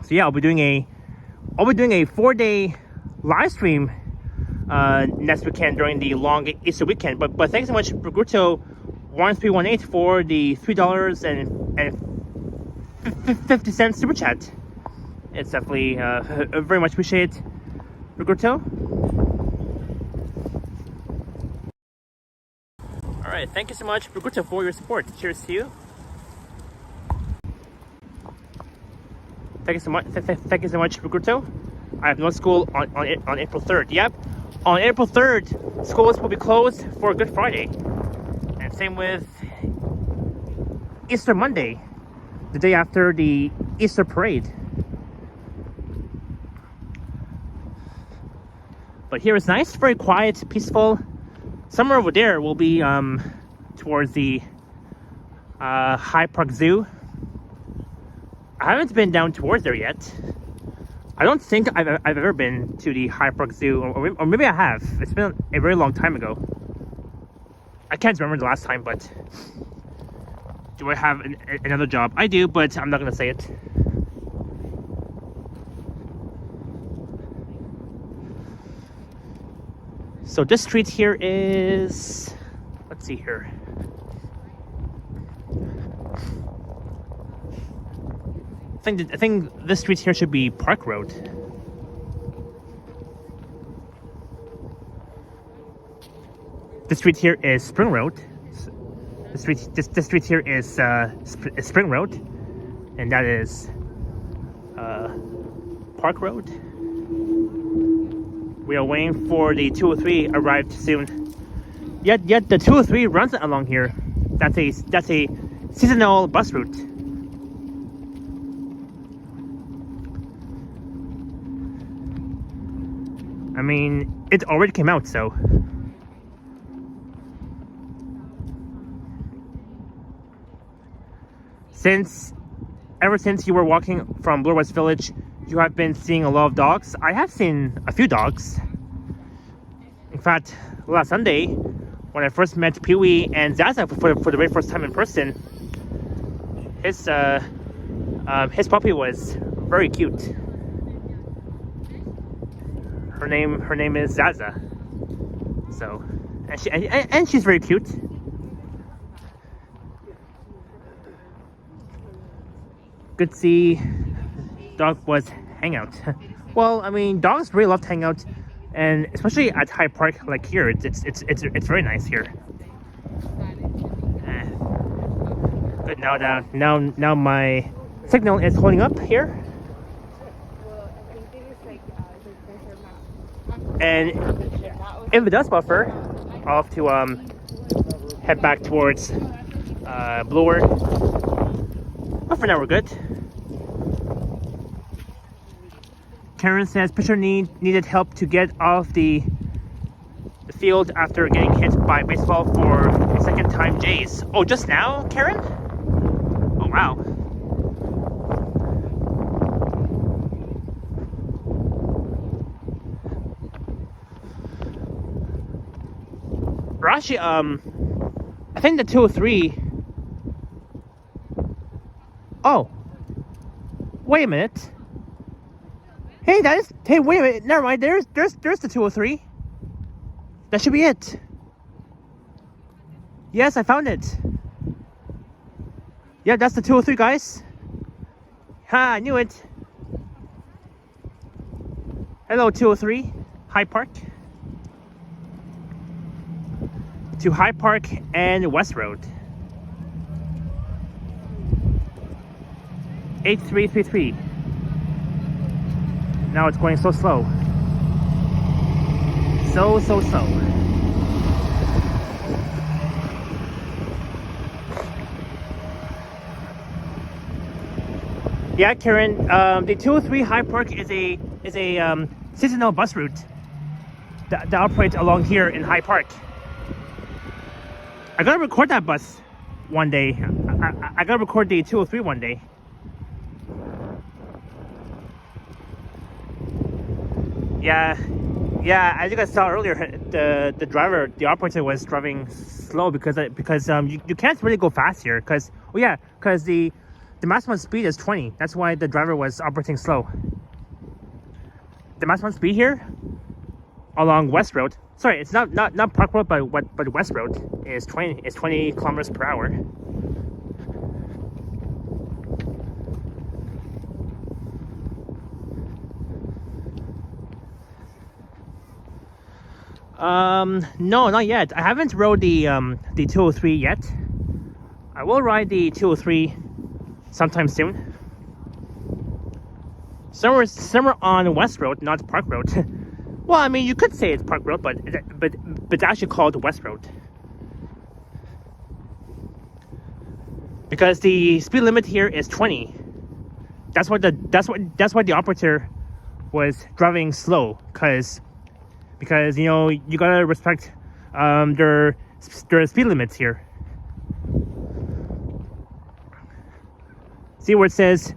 So yeah, I'll be doing a 4-day live stream next weekend during the long Easter weekend. But thanks so much, Bruto 1318 for the $3.50 super chat. It's definitely very much appreciated, Bruto. All right, thank you so much, Bruto, for your support. Cheers to you. Thank you so much. Thank you so much, Bruto. I have no school on April 3rd. Yep, on April 3rd, schools will be closed for Good Friday, and same with Easter Monday, the day after the Easter parade. But here is nice, very quiet, peaceful. Somewhere over there will be towards the Hyde Park Zoo. I haven't been down towards there yet. I don't think I've ever been to the Hyde Park Zoo, or maybe I have. It's been a very long time ago. I can't remember the last time, but do I have another job? I do, but I'm not gonna say it. So this street here is, let's see here. I think this street here should be Park Road. This street here is Spring Road. This street here is Spring Road, and that is Park Road. We are waiting for the 203 arrived soon. Yet the 203 runs along here. That's a seasonal bus route. I mean, it already came out, so. Ever since you were walking from Bloor West Village, you have been seeing a lot of dogs. I have seen a few dogs. In fact, last Sunday, when I first met Pee-wee and Zaza for the very first time in person, his puppy was very cute. Her name is Zaza. So, and she's very cute. Good to see dog was hangout. Well, I mean, dogs really love to hang out, and especially at Hyde Park, like here, it's very nice here. But now my signal is holding up here. And if it does buffer, I'll have to head back towards Bloor. But for now, we're good. Karen says pitcher needed help to get off the field after getting hit by a baseball for a second time Jays. Oh, just now, Karen? Oh, wow. Rashi, I think the 203. Oh, wait a minute. Hey, wait a minute. Never mind. There's the 203. That should be it. Yes, I found it. Yeah, that's the 203, guys. Ha, I knew it. Hello, 203, Hyde Park. To Hyde Park and West Road. 8333. Now it's going so slow. So slow. Yeah, Karen. The 203 Hyde Park is a is a seasonal bus route that operates along here in Hyde Park. I gotta record that bus one day. I gotta record the 203 one day. Yeah, as you guys saw earlier, the driver, the operator was driving slow because you can't really go fast here because the maximum speed is 20. That's why the driver was operating slow. The maximum speed here along West Road, sorry, it's not Park Road, but West Road is 20 kilometers per hour. No, not yet. I haven't rode the 203 yet. I will ride the 203 sometime soon. Somewhere on West Road, not Park Road. Well, I mean, you could say it's Park Road, but it's actually called West Road because the speed limit here is 20. That's why the operator was driving slow because you know you gotta respect their speed limits here. See where it says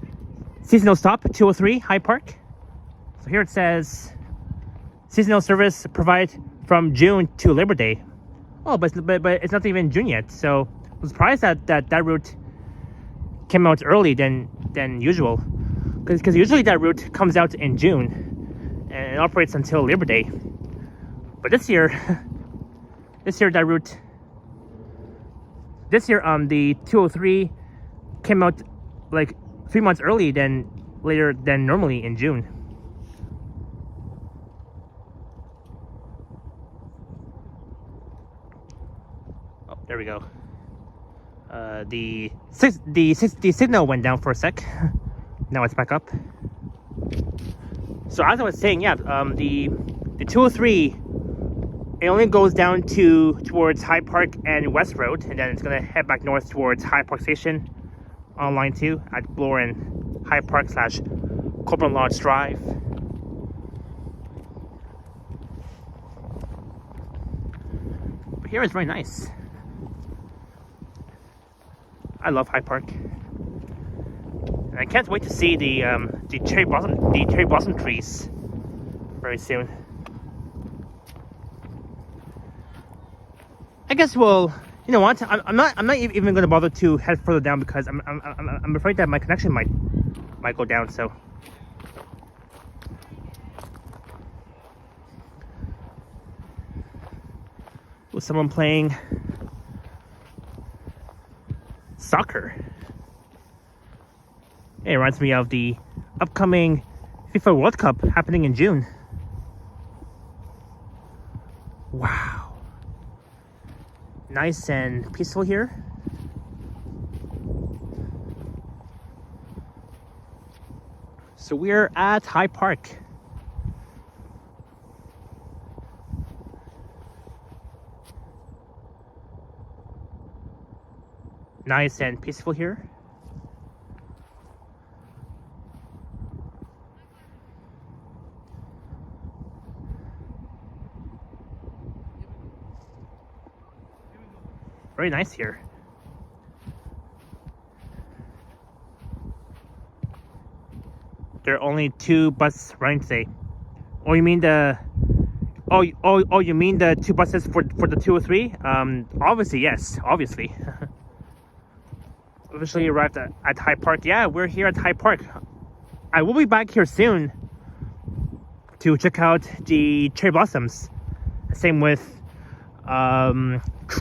seasonal stop 203 Hyde Park? So here it says seasonal service provided from June to Labor Day. Oh, but it's not even June yet, so I'm surprised that route came out early than usual, because usually that route comes out in June and it operates until Labor Day. But this year that route, the 203 came out like 3 months early later than normally in June. Oh, there we go. The signal went down for a sec. Now it's back up. So as I was saying, yeah, the 203, it only goes down towards Hyde Park and West Road, and then it's gonna head back north towards Hyde Park Station on line 2 at Bloor and Hyde Park / Copeland Lodge Drive. But here is very nice. I love Hyde Park, and I can't wait to see the cherry blossom trees very soon. I guess we'll, you know what? I'm not even going to bother to head further down because I'm afraid that my connection might go down. So with someone playing soccer, it reminds me of the upcoming FIFA World Cup happening in June. Wow. Nice and peaceful here. So we're at Hyde Park. Nice and peaceful here. Very nice here. There are only 2 buses running today. Oh, you mean the? Oh, you mean the 2 buses for the 203? Obviously, yes. Obviously. Officially arrived at Hyde Park. Yeah, we're here at Hyde Park. I will be back here soon to check out the cherry blossoms. Same with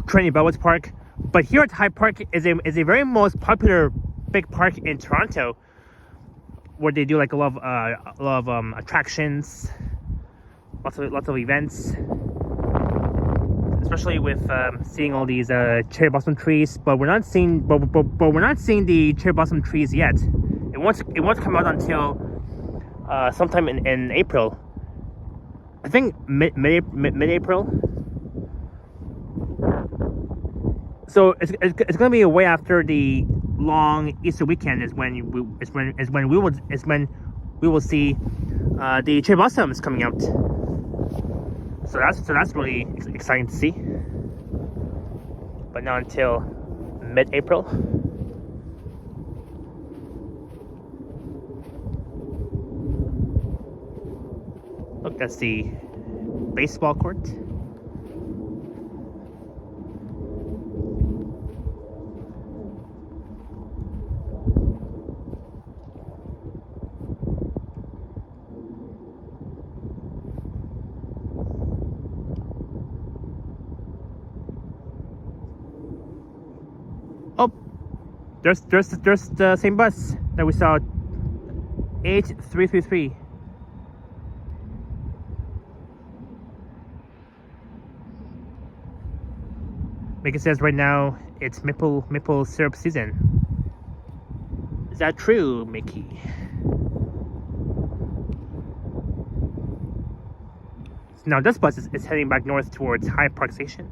Trinity Bellwoods Park, but here at Hyde Park is a very most popular big park in Toronto, where they do like a lot of attractions, lots of events, especially with seeing all these cherry blossom trees. But we're not seeing the cherry blossom trees yet. It won't come out until sometime in April. I think mid-April. So it's gonna be a way after the long Easter weekend is when we will see the cherry blossom is coming out. So that's really exciting to see. But not until mid-April. Look, that's the baseball court. Oh, there's the same bus that we saw. 8333. Like it says right now, it's maple syrup season. Is that true, Mickey? Now this bus is heading back north towards Hyde Park Station.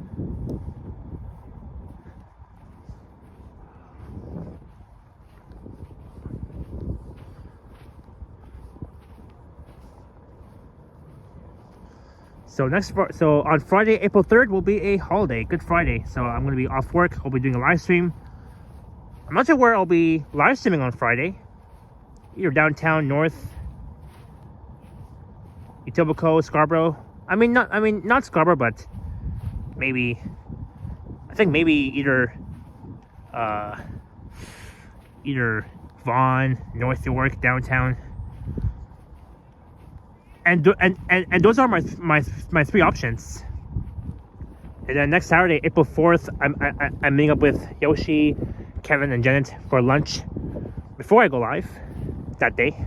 So on Friday, April 3rd will be a holiday, Good Friday. So I'm going to be off work. I'll be doing a live stream. I'm not sure where I'll be live streaming on Friday. Either downtown, north, Etobicoke, Scarborough. Not Scarborough, but maybe. I think maybe either Vaughan, North York, downtown. And those are my three options. And then next Saturday, April 4th, I'm meeting up with Yoshi, Kevin, and Janet for lunch before I go live that day.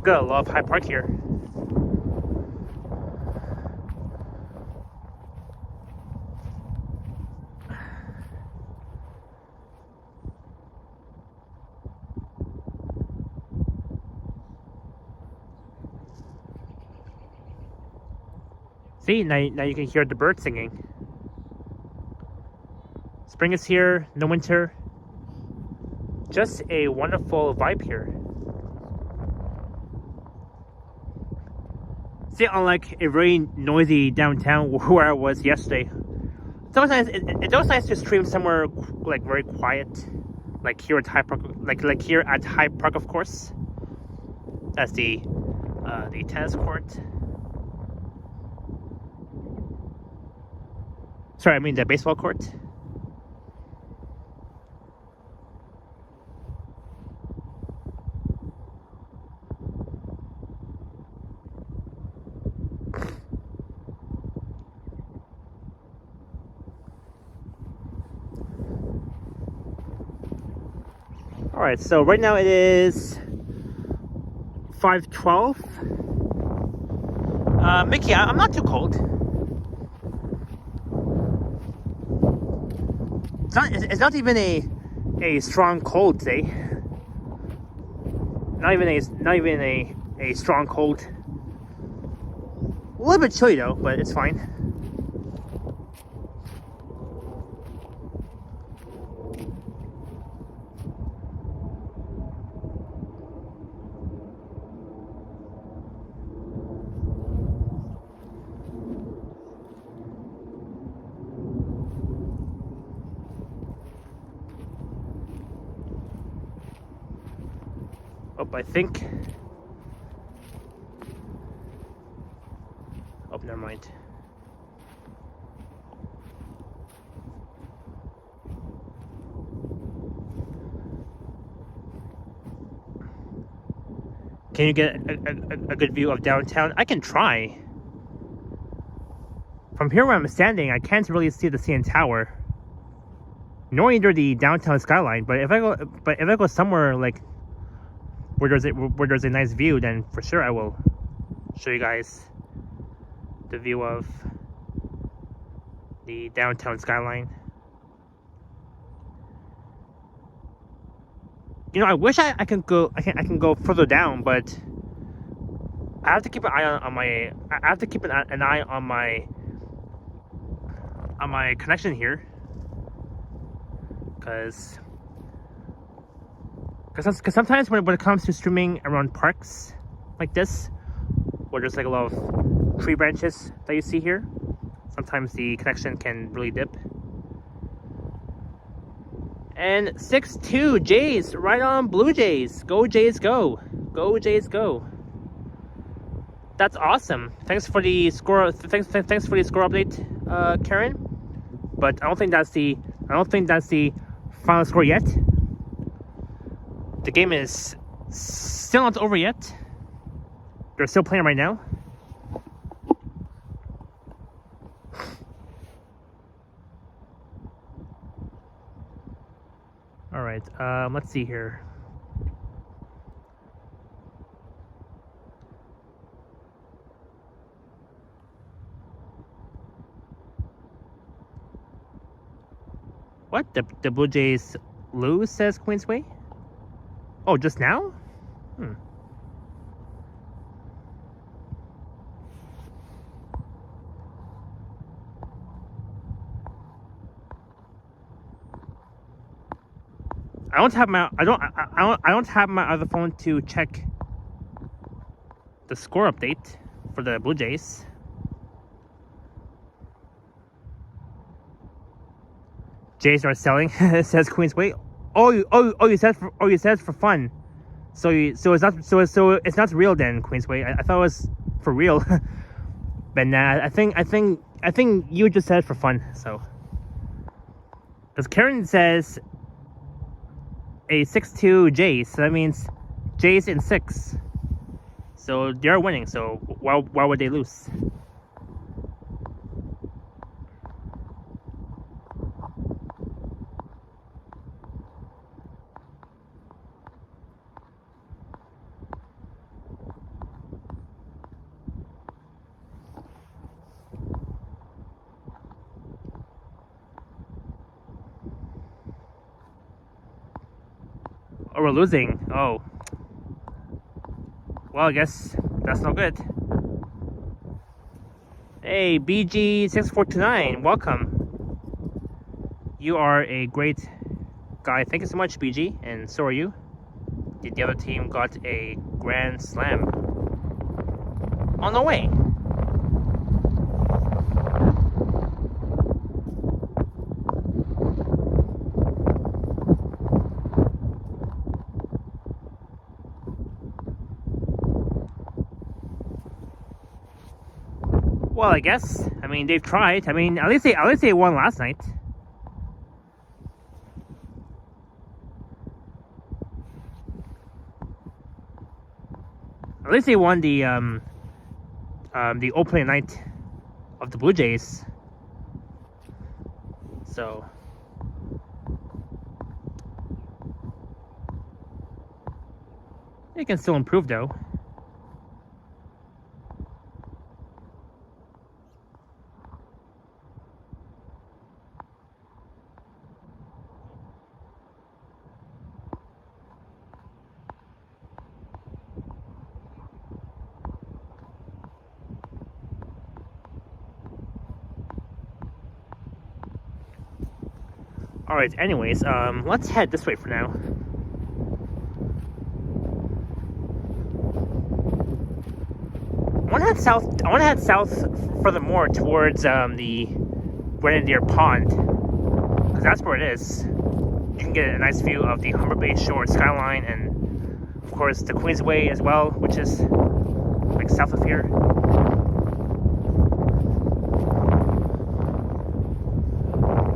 Gotta love Hyde Park here. See, now you can hear the birds singing. Spring is here, no winter. Just a wonderful vibe here. See, unlike a very noisy downtown where I was yesterday, it's always nice to stream somewhere like very quiet, like here at Hyde Park, like here at Hyde Park, of course. That's the tennis court. Sorry, I mean the baseball court. Alright, so right now it is 5:12. Mickey, I'm not too cold. It's not even a strong cold today. Not even a strong cold. A little bit chilly though, but it's fine. Oh, I think. Oh, never mind. Can you get a good view of downtown? I can try. From here where I'm standing, I can't really see the CN Tower, nor either the downtown skyline. But if I go somewhere like where there's a nice view, then for sure I will show you guys the view of the downtown skyline. You know, I wish I can go further down, but I have to keep an eye on my. I have to keep an eye on my connection here. because sometimes when it comes to streaming around parks like this, where there's like a lot of tree branches that you see here, sometimes the connection can really dip. And 6-2 Jays, right on Blue Jays. Go Jays, go! Go Jays, go! That's awesome. Thanks for the score. Thanks for the score update, Karen. But I don't think that's the final score yet. The game is still not over yet. They're still playing right now. All right. Let's see here. What? The Blue Jays lose, says Queensway? Oh, just now? I don't have my other phone to check the score update for the Blue Jays. Jays are selling, says Queensway. You said for fun. So it's not real then, Queensway. I thought it was for real. But nah, I think you just said it for fun. So, because Karen says a 6-2 Jays, so that means Jays in 6. So they are winning. So why would they lose? Oh, we're losing. Oh. Well, I guess that's no good. Hey, BG6429, welcome. You are a great guy. Thank you so much, BG, and so are you. The other team got a grand slam. On the way. Well, I guess. I mean, they've tried. I mean, at least they won last night. At least they won the opening night of the Blue Jays. So they can still improve, though. Alright, anyways, let's head this way for now. I wanna head south furthermore towards the Grenadier Pond. Because that's where it is. You can get a nice view of the Humber Bay Shore skyline and of course the Queensway as well, which is like south of here.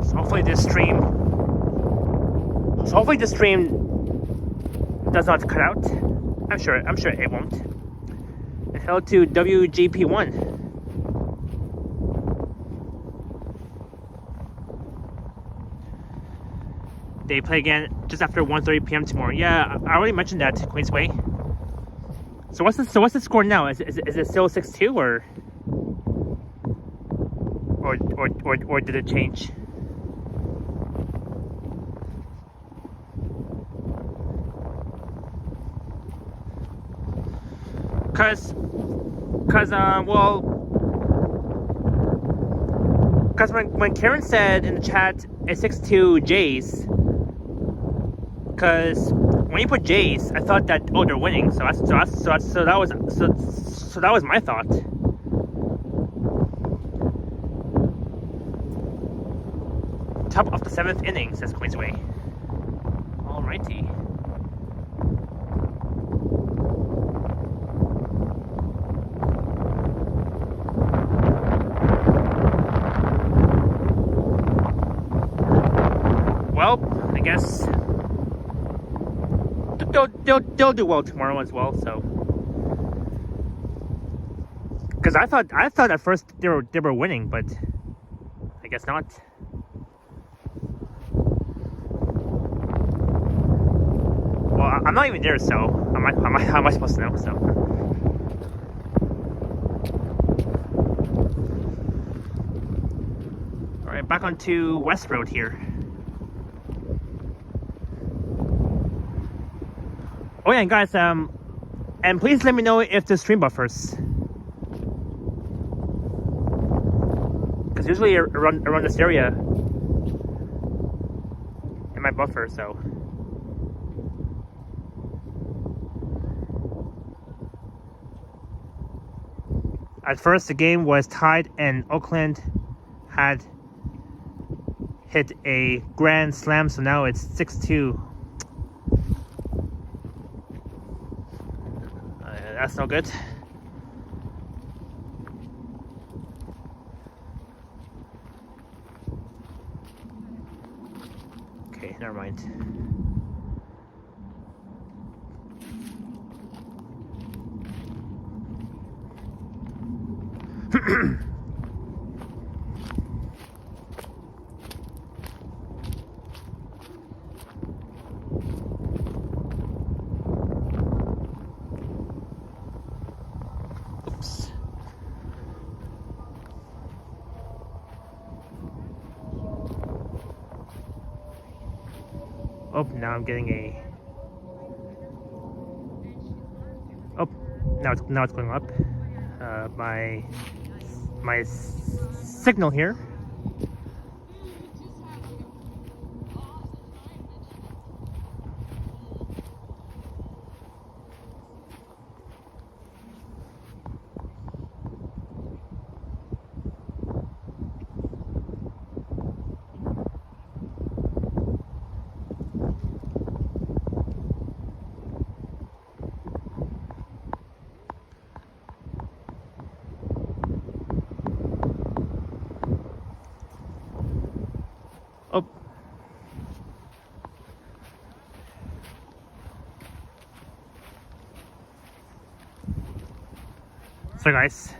So hopefully this stream does not cut out. I'm sure it won't. And hello to WGP1. They play again just after 1:30 p.m. tomorrow. Yeah, I already mentioned that, Queensway. So what's the score now? Is it still 6-2 or did it change? Because when Karen said in the chat a 6-2 Jays, because when you put J's, I thought that, oh, they're winning. So that was my thought. Top of the 7th inning, says Queensway. Alrighty. Well, I guess they'll do well tomorrow as well. So, because I thought at first they were winning, but I guess not. Well, I'm not even there, so how am I supposed to know? So. All right, back onto West Road here. Oh yeah, and guys, and please let me know if the stream buffers, because usually around this area it might buffer. So at first the game was tied and Oakland had hit a grand slam, so now it's 6-2. That's no good. Okay, never mind. Oops. Oh, now I'm getting a. Oh, now it's going up. My signal here. Oh. So guys.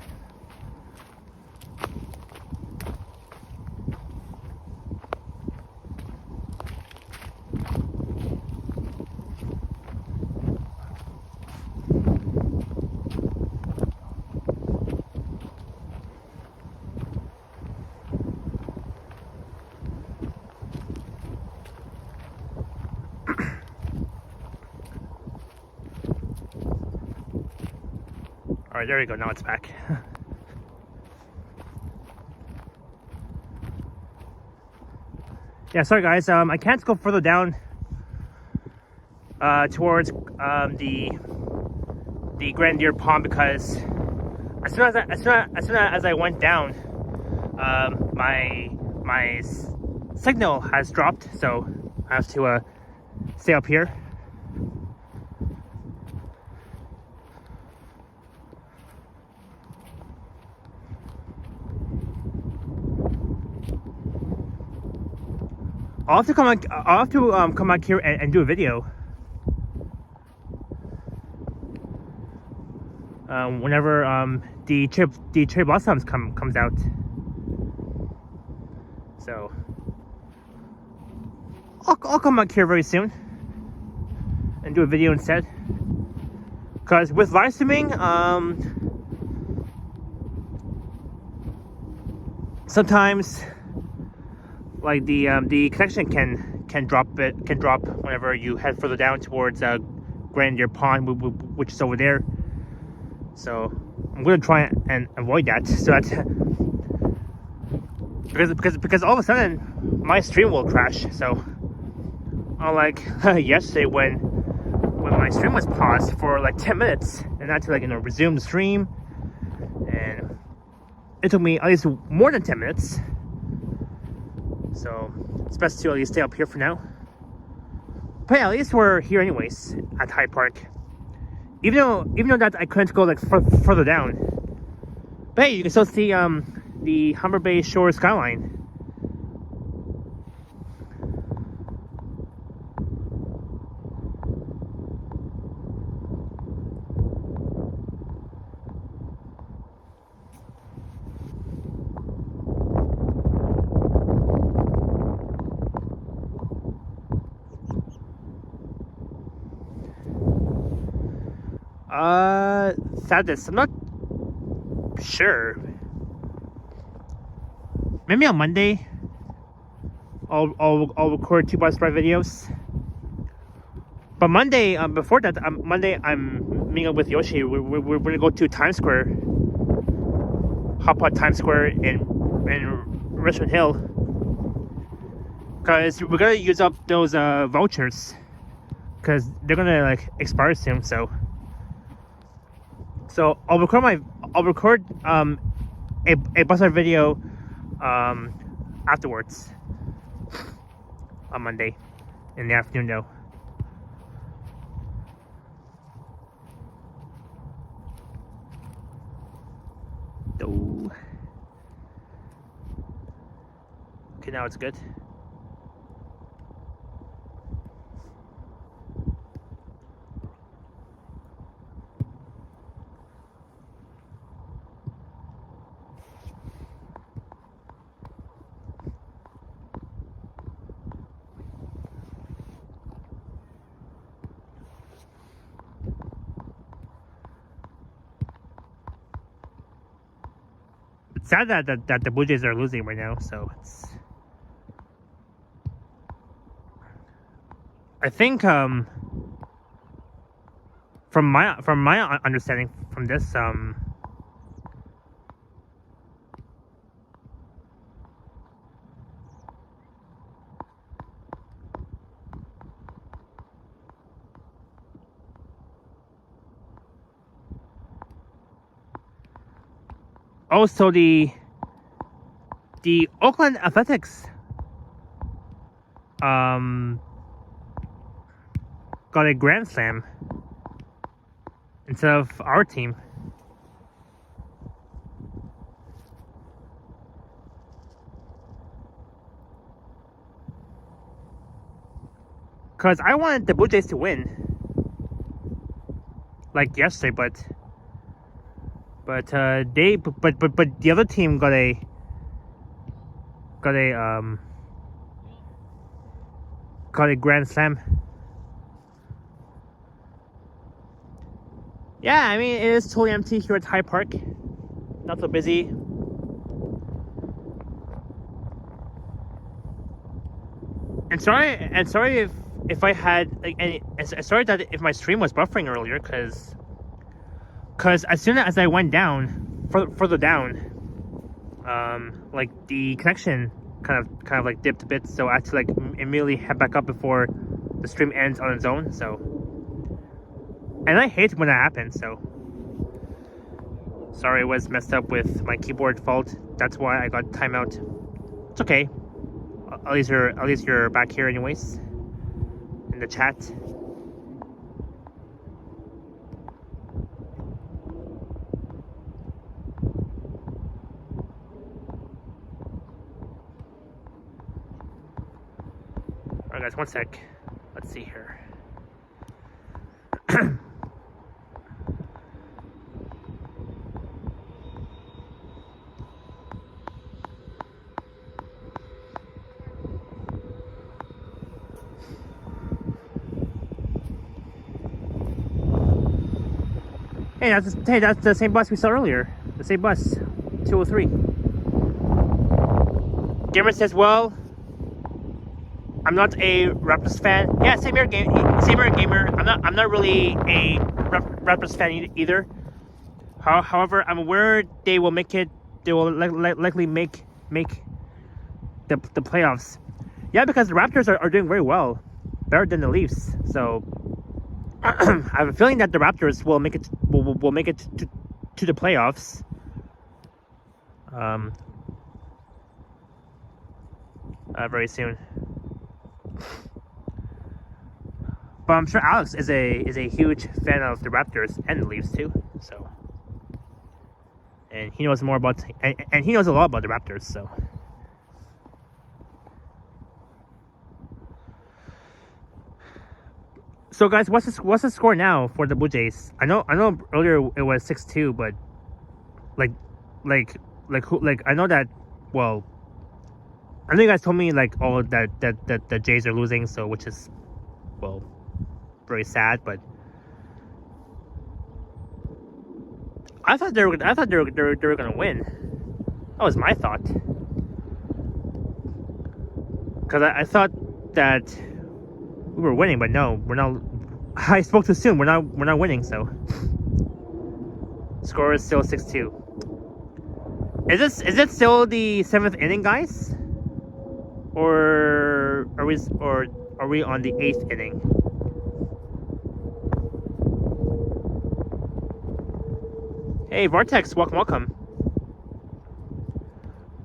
Alright, there we go, now it's back. Yeah, sorry guys, I can't go further down towards the Grandier Pond because as soon as I went down, my signal has dropped, so I have to stay up here. I'll have to come back here and do a video whenever the cherry blossoms comes out. So I'll come back here very soon and do a video instead. Because with live streaming, sometimes like the connection can drop whenever you head further down towards Grandier Pond, which is over there. So I'm gonna try and avoid that, so that because all of a sudden my stream will crash. So Unlike yesterday when my stream was paused for like 10 minutes and I had to resume the stream, and it took me at least more than 10 minutes. So it's best to at least stay up here for now. But yeah, at least we're here anyways at Hyde Park. Even though that I couldn't go further down. But hey, you can still see the Humber Bay Shore skyline. Sadness, I'm not sure. Maybe on Monday I'll record 2 bus ride videos. But Monday, before that, Monday I'm meeting up with Yoshi. We're gonna go to Times Square, hop on Times Square in Richmond Hill, cause we're gonna use up those vouchers, cause they're gonna expire soon. So I'll record a bus ride video afterwards on Monday in the afternoon though. Okay, now it's good. It's sad that the Blue Jays are losing right now, so it's... I think from my understanding from this also the Oakland Athletics got a grand slam instead of our team. Cause I wanted the Blue Jays to win like yesterday, but the other team got a grand slam. Yeah, I mean, it is totally empty here at Hyde Park. Not so busy. And sorry if I had sorry that if my stream was buffering earlier, cause as soon as I went down, further down, like the connection kind of dipped a bit, so I had to immediately head back up before the stream ends on its own. So, and I hate when that happens. So, sorry, it was messed up with my keyboard fault. That's why I got timeout. It's okay. At least you're back here anyways in the chat. Alright guys, one sec. Let's see here. Hey, that's the same bus we saw earlier. The same bus, 203. Gamer says, well, I'm not a Raptors fan. Yeah, same here, gamer. I'm not really a Raptors fan either. However, I'm aware they will make it. They will likely make the playoffs. Yeah, because the Raptors are doing very well. better than the Leafs. So I have a feeling that the Raptors will make it will make it to the playoffs. Very soon. But I'm sure Alex is a huge fan of the Raptors and the Leafs too. So, and he knows more about and he knows a lot about the Raptors. So guys, what's the score now for the Blue Jays? I know earlier it was 6-2, but like I know that, well, I know you guys told me like that the Jays are losing, so which is, well, very sad, but I thought they were gonna win. That was my thought, because I thought that we were winning, but no, we're not. I spoke too soon. We're not winning. So score is still 6-2. Is it still the 7th inning, guys? Or are we on the 8th inning? Hey Vortex, welcome.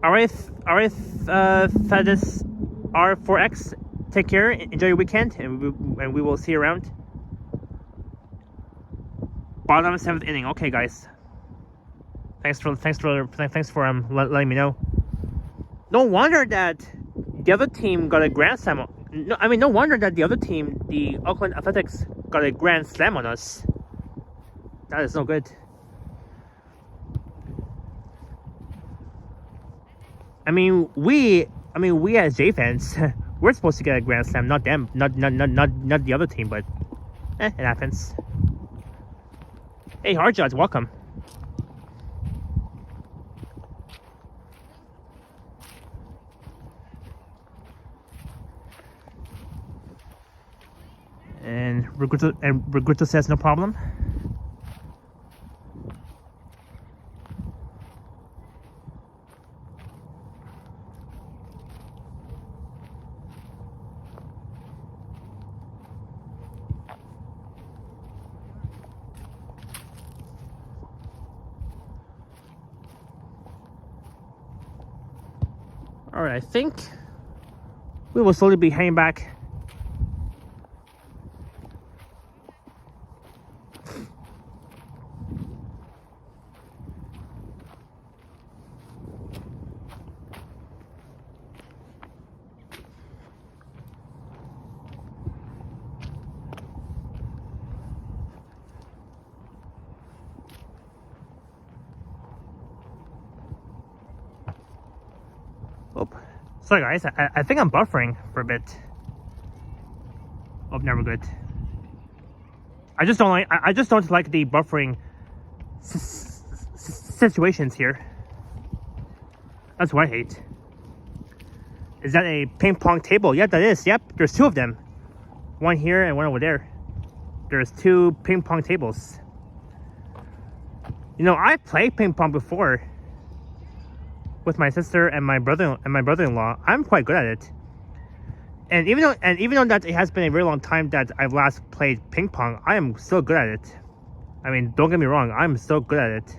Alright, Thaddeus R4X, take care, enjoy your weekend, and we will see you around. Bottom 7th inning. Okay, guys. Thanks for letting me know. No wonder that the other team got a grand slam. No wonder that the other team, the Oakland Athletics, got a grand slam on us. That is no good. We as J fans, we're supposed to get a grand slam, not them, not the other team. But it happens. Hey, Hard Judge, welcome. And Regruto says no problem. Alright, I think we will slowly be heading back. Oh, sorry guys, I think I'm buffering for a bit. Oh, never good. I just don't like the buffering situations here. That's what I hate. Is that a ping pong table? Yeah, that is. Yep, there's 2 of them. One here and one over there. There's 2 ping pong tables. You know, I played ping pong before with my sister and my brother-in-law. I'm quite good at it. And even though that it has been a very long time that I've last played ping pong, I am still good at it. I mean, don't get me wrong, I'm still good at it.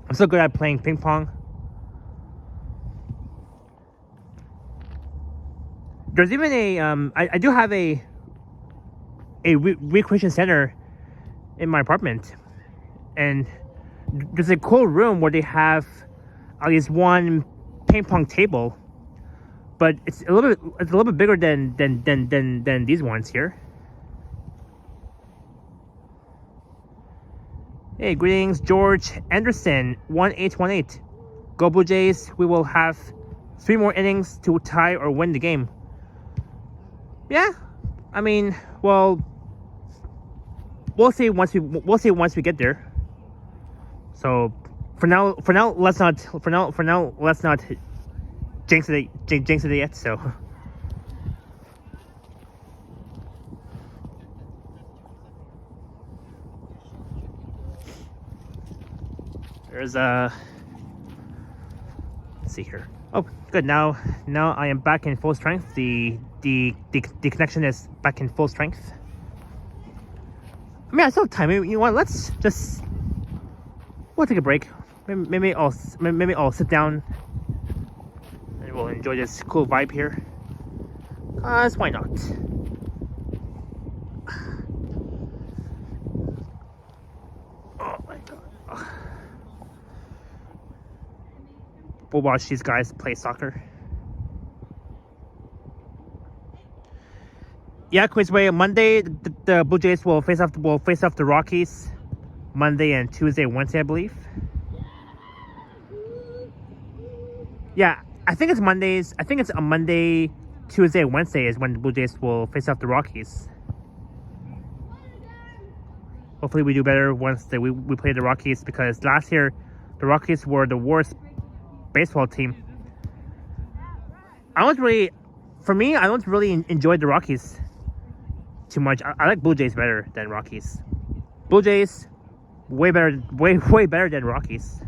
I'm so good at playing ping pong. There's even a I do have a recreation center in my apartment, and there's a cool room where they have at least one ping pong table, but it's a little bit bigger than these ones here. Hey, greetings, George Anderson, 1818. Go Blue Jays! We will have 3 more innings to tie or win the game. Yeah, I mean, well, we'll see once we get there. So for now, let's not jinx it yet. So there's let's see here. Oh, good. Now I am back in full strength. The connection is back in full strength. I mean, I still have time. You know what? Let's just we'll take a break. Maybe I'll sit down and we'll enjoy this cool vibe here. Why not? Oh my god. We'll watch these guys play soccer. Yeah, Quizway. Monday, the Blue Jays will face off the Rockies. Monday and Tuesday, Wednesday, I believe. Yeah, I think it's Mondays. I think it's a Monday, Tuesday, Wednesday is when the Blue Jays will face off the Rockies. Hopefully, we do better once we play the Rockies, because last year the Rockies were the worst baseball team. I don't really enjoy the Rockies too much. I like Blue Jays better than Rockies. Blue Jays, way better than Rockies.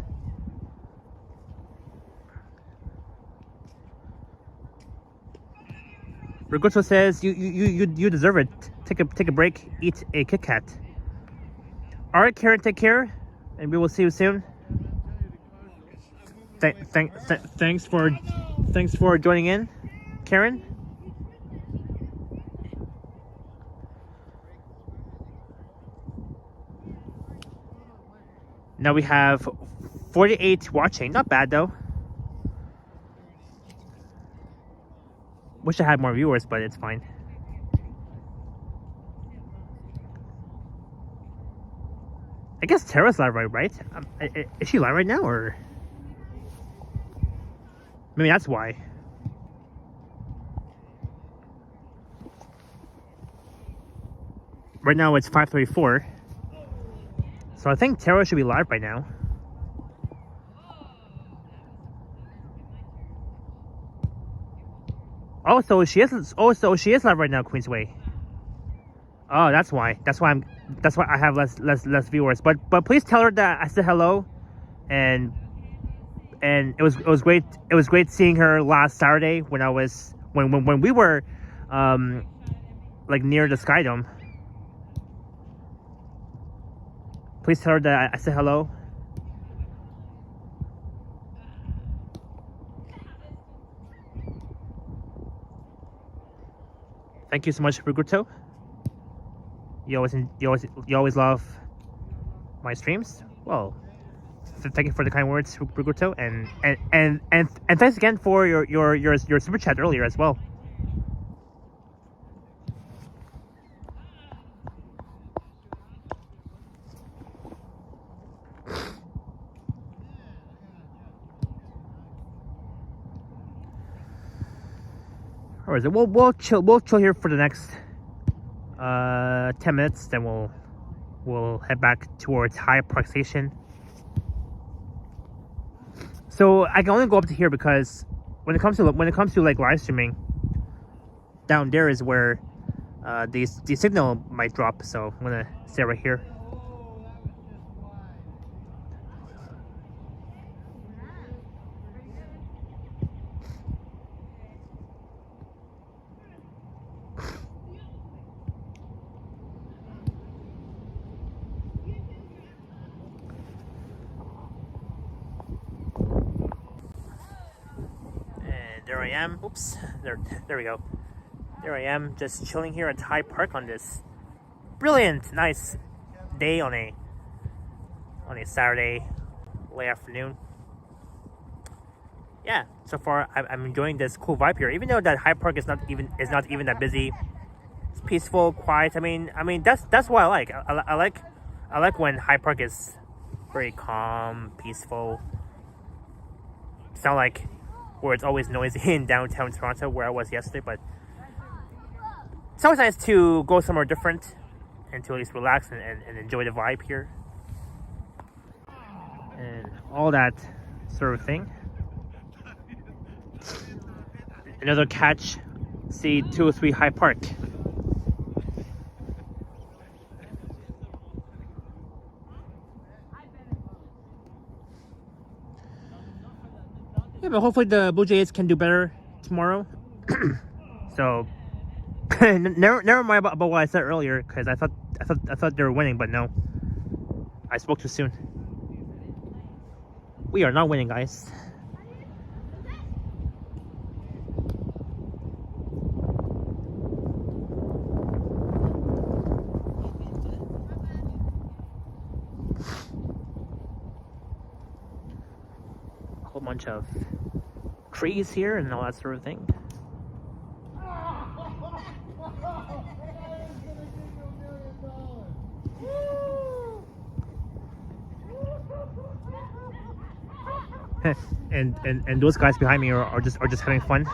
Roguto says you deserve it. Take a break. Eat a Kit Kat. All right, Karen. Take care, and we will see you soon. Thanks for joining in, Karen. Now we have 48 watching. Not bad though. Wish I had more viewers, but it's fine. I guess Tara's live right? Is she live right now, or maybe that's why? Right now it's 5:34, so I think Tara should be live by now. Oh, so she is. Oh, so she is live right now, Queensway. Oh, that's why. That's why I have less viewers. But please tell her that I said hello, and it was great. It was great seeing her last Saturday when we were like near the Sky Dome. Please tell her that I said hello. Thank you so much, Ruguto. You always love my streams. Well, thank you for the kind words, Ruguto, and thanks again for your super chat earlier as well. Or is it? We'll chill here for the next 10 minutes. Then we'll head back towards Hyde Park Station. So I can only go up to here because when it comes to like live streaming, down there is where the signal might drop. So I'm gonna stay right here. There I am. Oops. There we go. There I am, just chilling here at Hyde Park on this brilliant, nice day on a Saturday late afternoon. Yeah, so far I'm enjoying this cool vibe here. Even though that Hyde Park is not even that busy. It's peaceful, quiet. I mean that's what I like. I like when Hyde Park is very calm, peaceful. It's not like where it's always noisy in downtown Toronto, where I was yesterday, but it's always nice to go somewhere different and to at least relax and enjoy the vibe here and all that sort of thing. Another catch, C203 Hyde Park. Yeah, but hopefully the Blue Jays can do better tomorrow. So never mind about what I said earlier, because I thought they were winning, but no, I spoke too soon. We are not winning, guys. A whole bunch of trees here and all that sort of thing. and those guys behind me are just having fun.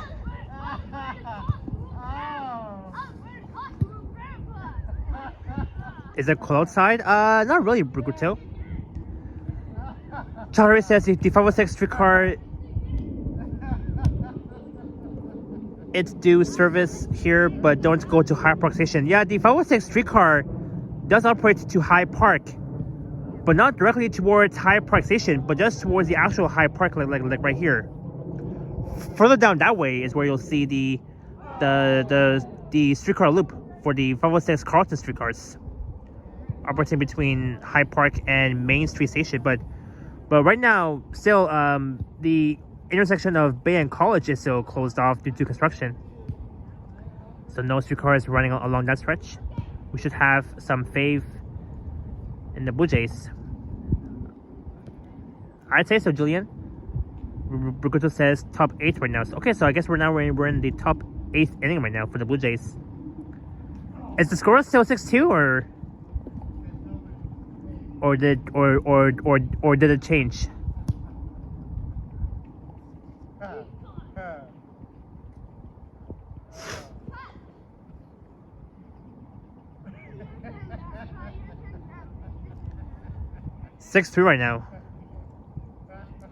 Is it cold outside? Not really, Bruguto. Charlie says the 506 streetcar, it's due service here, but don't go to Hyde Park Station. Yeah, the 506 streetcar does operate to Hyde Park, but not directly towards Hyde Park Station, but just towards the actual Hyde Park, like right here. Further down that way is where you'll see the streetcar loop for the 506 Carlton streetcars, operating between Hyde Park and Main Street Station. But right now, still, the intersection of Bay and College is still closed off due to construction. So no streetcars running along that stretch. We should have some faith in the Blue Jays. I'd say so, Julian. Bruguto says top 8 right now. So, okay, so I guess we're in the top 8th inning right now for the Blue Jays. Is the score still 6-2 or did it change? Six 3 right now.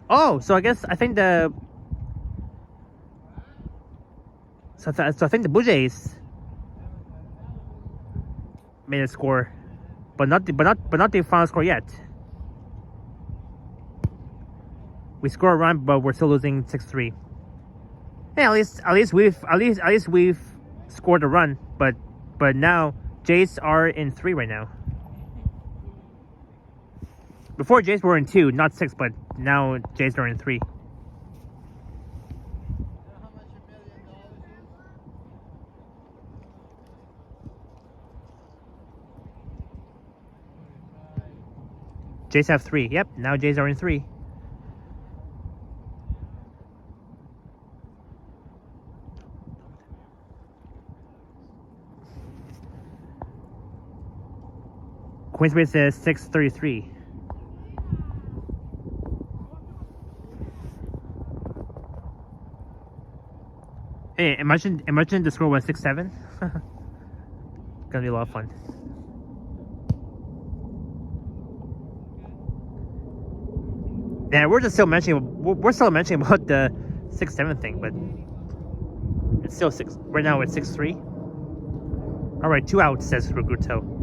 Oh, so I think the Blue Jays made a score, but not the final score yet. We score a run, but we're still losing 6-3. Yeah, at least we've scored a run, but now Jays are in 3 right now. Before Jays were in 2, not 6, but now Jays are in 3. Jays have 3. Yep, now Jays are in 3. Queensbury says 6-33. Hey, imagine the score was 6-7. Gonna be a lot of fun. Yeah, we're still mentioning about the 6-7 thing, but it's still 6. Right now it's 6-3. All right, 2 outs, says Ruguto.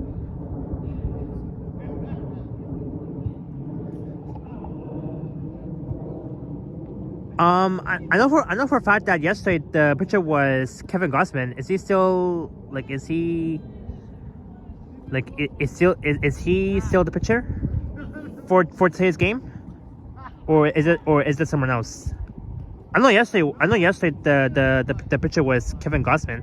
I know for a fact that yesterday the pitcher was Kevin Gossman. Is he still is he still the pitcher for today's game, or is it someone else? I know yesterday the pitcher was Kevin Gossman.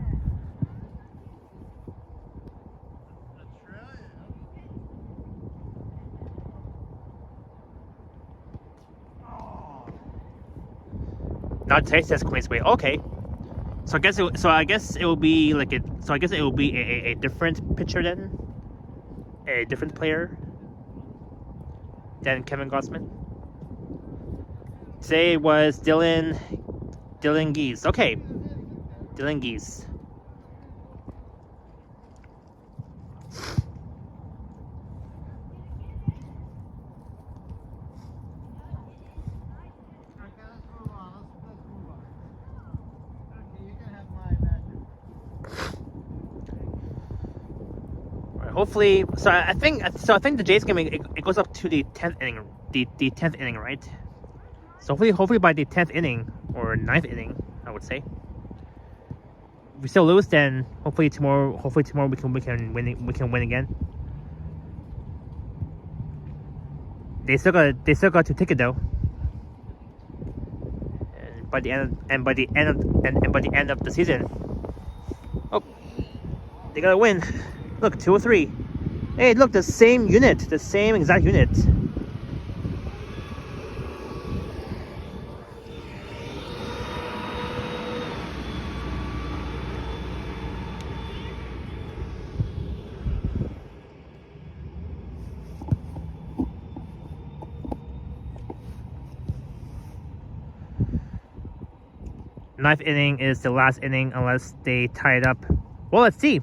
Not today, says Queensway. Okay, so I guess it will be a different pitcher then, a different player than Kevin Gossman. Today it was Dylan Geese. Okay, Dylan Geese. Hopefully, so I think the Jays game, it goes up to the 10th inning, the 10th inning, right? So hopefully by the 10th inning or 9th inning, I would say. If we still lose, then hopefully tomorrow we can win again. They still got to take it though. And by the end of the season, oh, they gotta win. Look, 2-3. Hey, look, the same exact unit. Ninth inning is the last inning unless they tie it up. Well, let's see.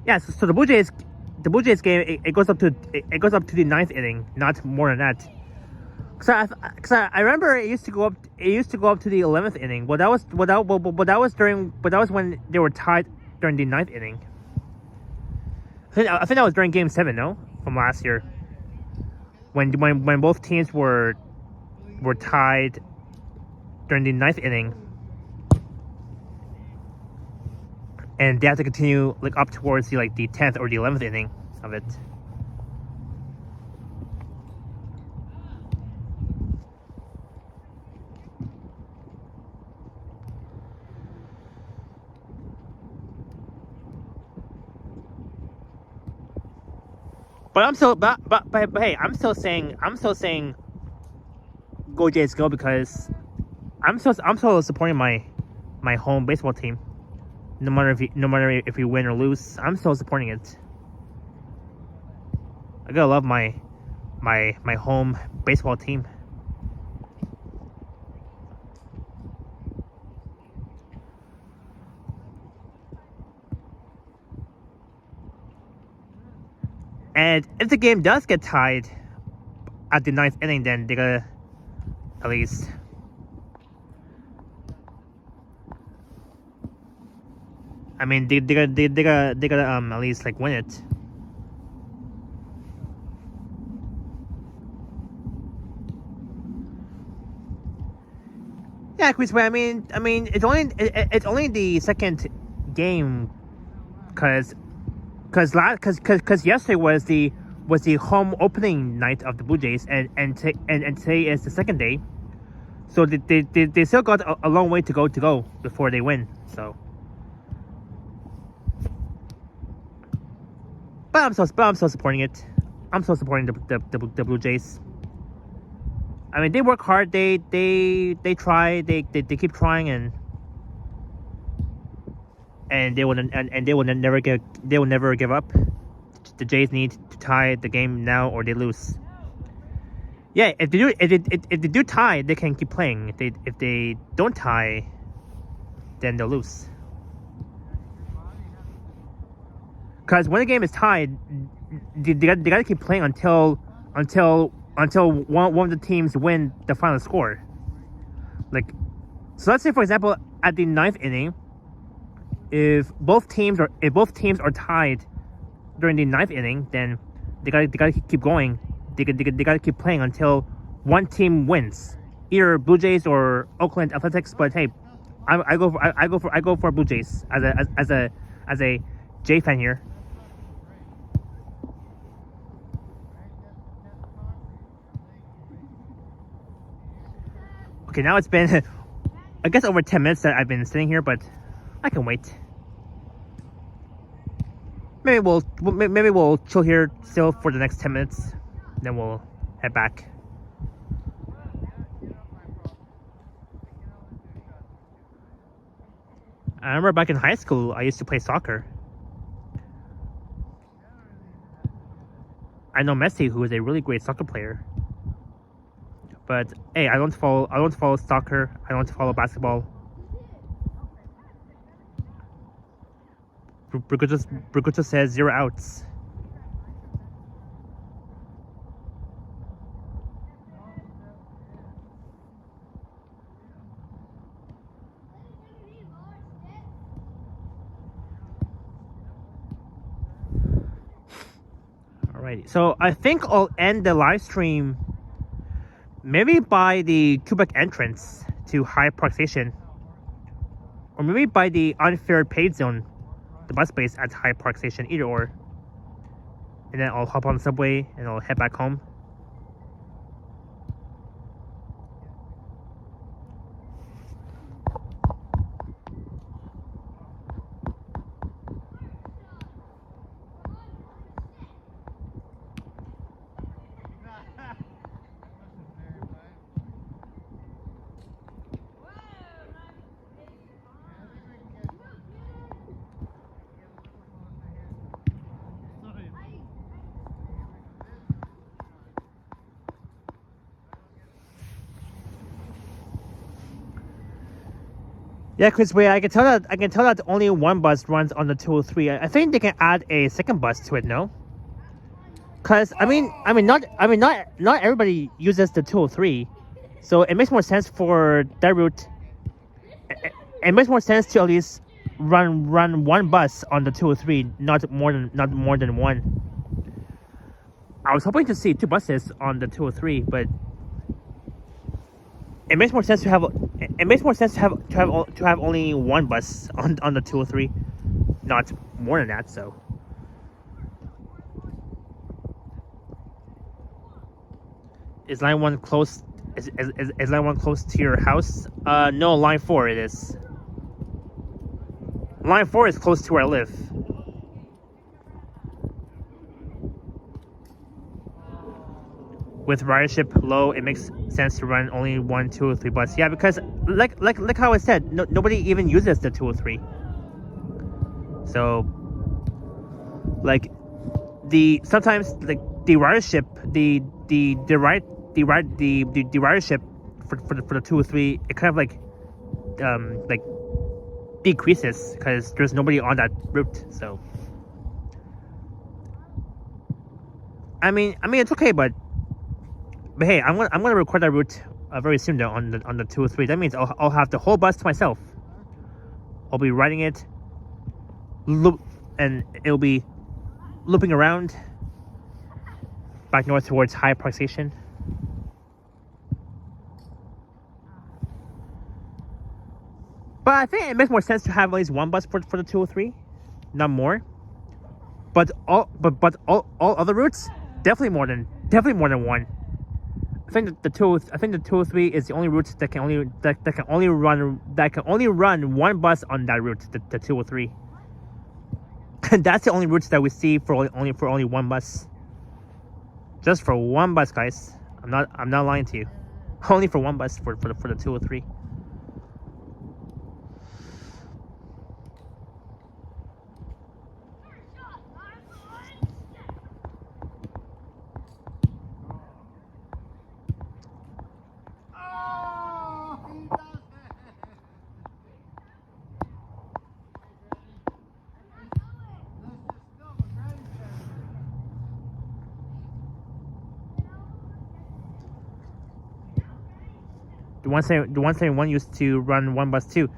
Yeah, so the Blue Jays game it goes up to the 9th inning, not more than that. Cause I remember it used to go up to the 11th inning. That was when they were tied during the 9th inning. I think that was during Game 7, no, from last year. When both teams were tied during the 9th inning, and they have to continue like up towards the 10th or the 11th inning of it. But hey, I'm still saying go Jays go, because I'm still supporting my home baseball team. No matter if we win or lose, I'm still supporting it. I gotta love my home baseball team. And if the game does get tied at the 9th inning, then they gotta at least they gotta at least win it. Yeah, Chris. I mean, it's only the second game, cause yesterday was the home opening night of the Blue Jays, and today is the second day, so they still got a long way to go before they win. So, but I'm still supporting it. I'm still supporting the Blue Jays. I mean, they work hard. They try. They keep trying, and they will never give up. The Jays need to tie the game now, or they lose. Yeah, if they do tie, they can keep playing. If they don't tie, then they'll lose. Because when the game is tied, they gotta keep playing until one of the teams win the final score. So let's say, for example, at the 9th inning, if both teams are tied during the 9th inning, then they gotta keep going. They gotta keep playing until one team wins, either Blue Jays or Oakland Athletics. But hey, I go for Blue Jays as a Jay fan here. Okay, now it's been, I guess, over 10 minutes that I've been sitting here, but I can wait. Maybe we'll chill here still for the next 10 minutes, then we'll head back. I remember back in high school, I used to play soccer. I know Messi, who is a really great soccer player. But hey, I don't follow soccer. I don't follow basketball. Bruguta says 0 outs. Alrighty, so I think I'll end the live stream Maybe by the Quebec entrance to Hyde Park Station. Or maybe by the unfair paid zone, the bus base at Hyde Park Station, either or. And then I'll hop on the subway and I'll head back home. Yeah, Chris, wait, I can tell that only one bus runs on the 203. I think they can add a second bus to it, no? Cause not everybody uses the 203, so it makes more sense for that route. It makes more sense to at least run one bus on the 203, not more than one. I was hoping to see two buses on the 203, but it makes more sense to have only one bus on the 203, not more than that. So is line 1 close? Is line 1 close to your house? No, line 4 it is. Line 4 is close to where I live. With ridership low, it makes sense to run only 1 203 bus. Yeah, because like how I said, nobody even uses the 203. So like sometimes like the ridership, the ridership for the 203, it kind of like decreases because there's nobody on that route. So I mean it's okay, but hey, I'm gonna record that route very soon though on the 203. That means I'll have the whole bus to myself. I'll be riding it, and it'll be looping around back north towards Hyde Park Station. But I think it makes more sense to have at least one bus for the 203, not more. But all other routes definitely more than one. I think the 203 is the only route that can only run one bus on that route, the 203. And that's the only routes that we see for only one bus. Just for one bus, guys. I'm not lying to you. Only for one bus for the 203. The 171 used to run one bus too.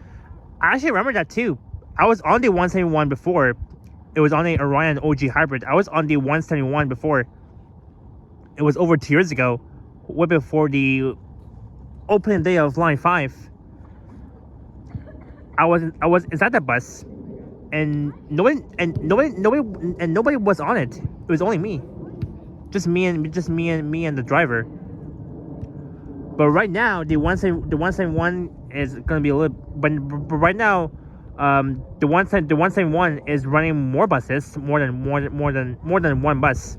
I actually remember that too. I was on the 171 before. It was on the Orion OG Hybrid. I was on the 171 before. It was over 2 years ago, way before the opening day of Line 5. I was inside that bus, and nobody was on it. It was only me, just me and the driver. But right now, the 171 is gonna be a little. But right now, the 171 is running more buses, more than one bus.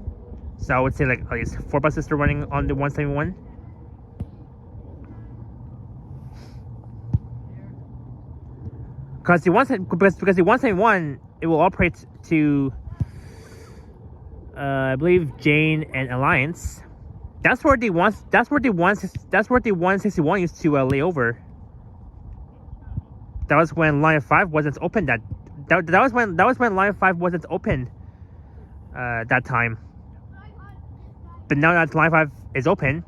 So I would say like at least 4 buses are running on the 171. Because the 171 it will operate to, I believe, Jane and Alliance. That's where the 161 used to lay over. That was when Line 5 wasn't open. That was when Line 5 wasn't open. That time. But now that Line 5 is open,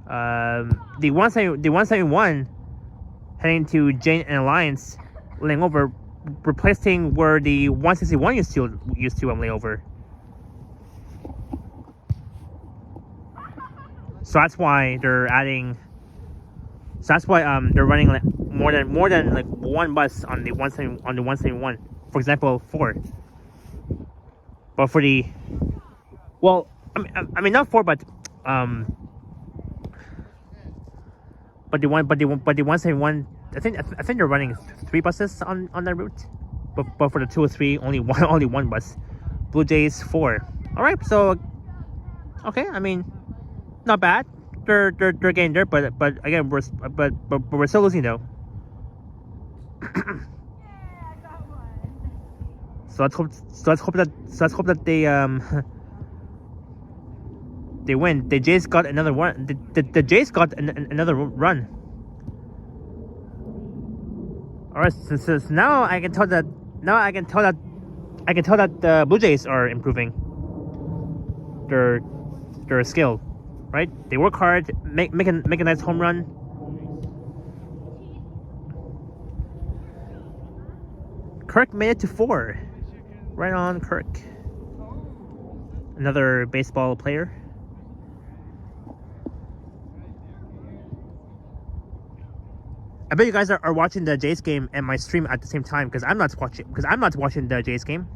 the 171 heading to Jane and Alliance, laying over, replacing where the 161 used to lay over. So that's why they're adding. So that's why they're running like more than like one bus on the 171. For example, 4. But for the I mean not 4, but the 171. I think they're running 3 buses on that route. But for the 203, only one bus. Blue Jays 4. All right, so okay. I mean, not bad. They're getting there, but again, we're still losing though. So let's hope that they win. The Jays got another one. The Jays got another run. All right, so now I can tell that the Blue Jays are improving their skill, right? They work hard, make a nice home run. Kirk made it to 4. Right on, Kirk. Another baseball player. I bet you guys are watching the Jays game and my stream at the same time because I'm not watching the Jays game.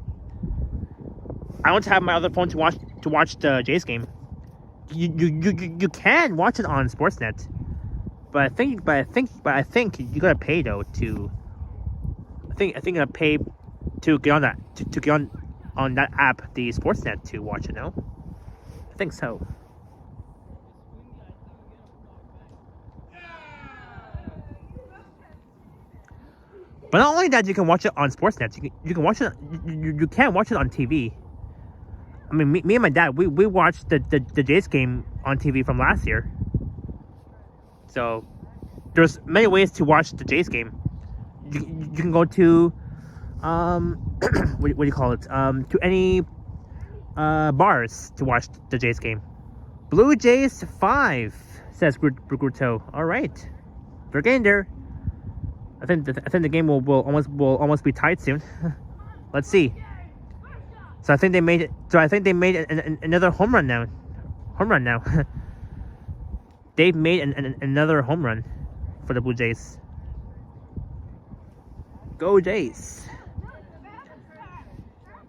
I don't have my other phone to watch the Jays game. You can watch it on Sportsnet, but I think you gotta pay though to. I think you gotta pay to get on that to get on that app, the Sportsnet, to watch it. No, I think so. But not only that, you can watch it on Sportsnet. You can watch it. You can't watch it on TV. I mean, me and my dad, we watched the Jays game on TV from last year. So there's many ways to watch the Jays game. You can go to what do you call it? To any bars to watch the Jays game. Blue Jays 5, says Gruto. All right, they're getting there. I think the game will almost be tied soon. Let's see. So I think they made it. So I think they made another home run now. They've made another home run for the Blue Jays. Go Jays!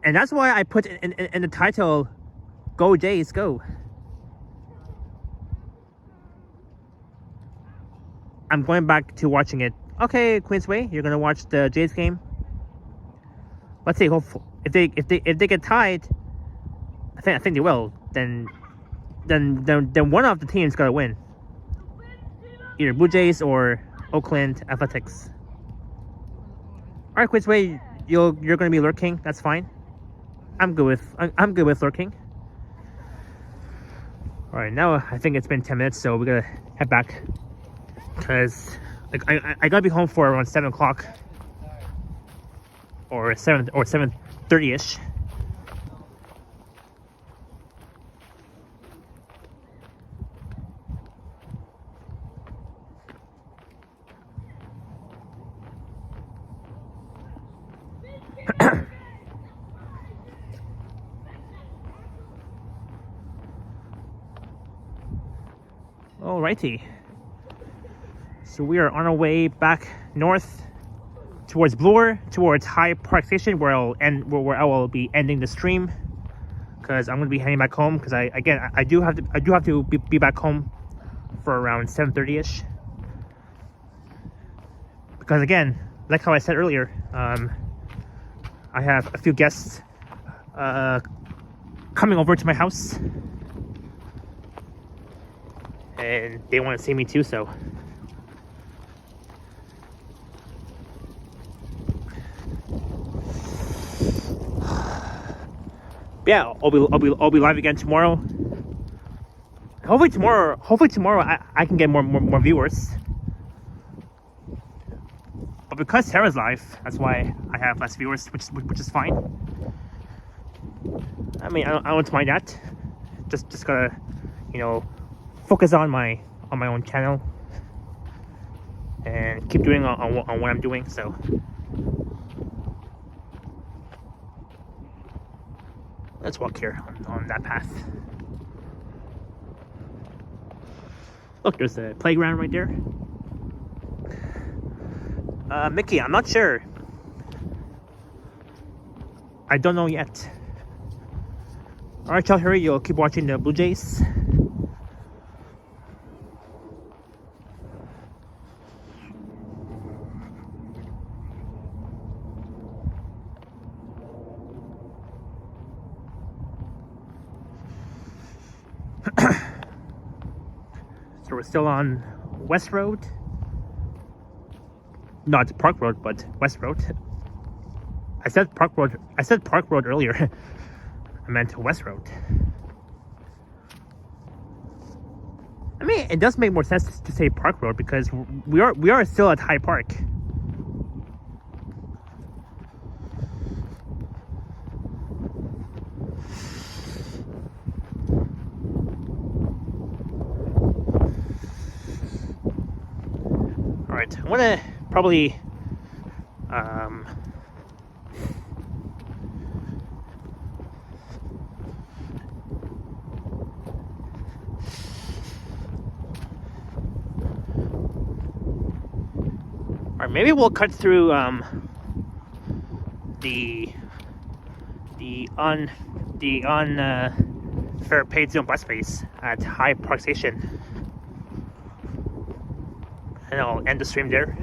And that's why I put in the title, "Go Jays, go!" I'm going back to watching it. Okay, Queensway, you're gonna watch the Jays game. Let's see. Hopefully, if they get tied, I think they will. Then one of the teams gotta win. Either Blue Jays or Oakland Athletics. All right, Queensway, you're gonna be lurking. That's fine. I'm good with lurking. All right, now I think it's been 10 minutes, so we gotta head back because like I gotta be home for around 7 o'clock or 7:30 ish. Alrighty. So we are on our way back north towards Bloor, towards High Park Station, where I will be ending the stream, because I'm going to be heading back home. Because I do have to be back home for around 7:30 ish. Because again, like how I said earlier, I have a few guests coming over to my house, and they want to see me too. So. Yeah, I'll be live again tomorrow. Hopefully tomorrow I can get more viewers. But because Sarah's live, that's why I have less viewers, which is fine. I mean, I don't mind that. Just gotta, focus on my own channel and keep doing on what I'm doing. So. Let's walk here on that path. Look, there's a playground right there. Mickey, I'm not sure. I don't know yet. Alright, y'all, here you'll keep watching the Blue Jays. So we're still on West Road. Not Park Road, but West Road. I said Park Road. I said Park Road earlier. I meant West Road. I mean, it does make more sense to say Park Road because we are still at High Park. All right, I want to probably or maybe we'll cut through the fare paid zone bus space at High Park Station, and I'll end the stream there.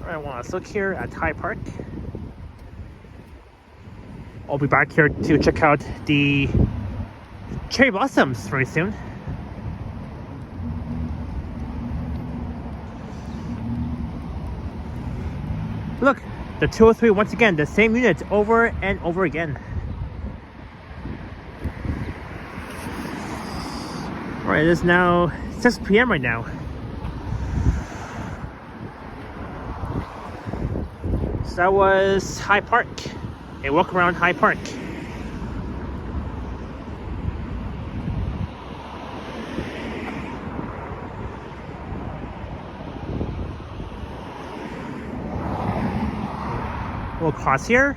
I want to look here at High Park. I'll be back here to check out the cherry blossoms very soon. Look, the 203 once again, the same unit over and over again. Alright, it is now 6 p.m. right now. So that was High Park. A walk around High Park. We'll cross here.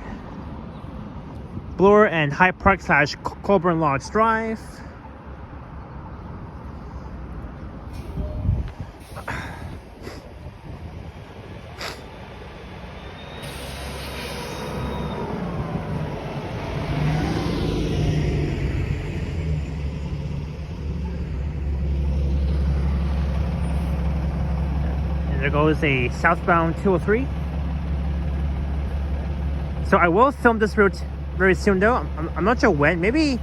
Bloor and High Park / Colburn Lodge Drive. There goes a southbound 203. So I will film this route very soon though. I'm not sure when. Maybe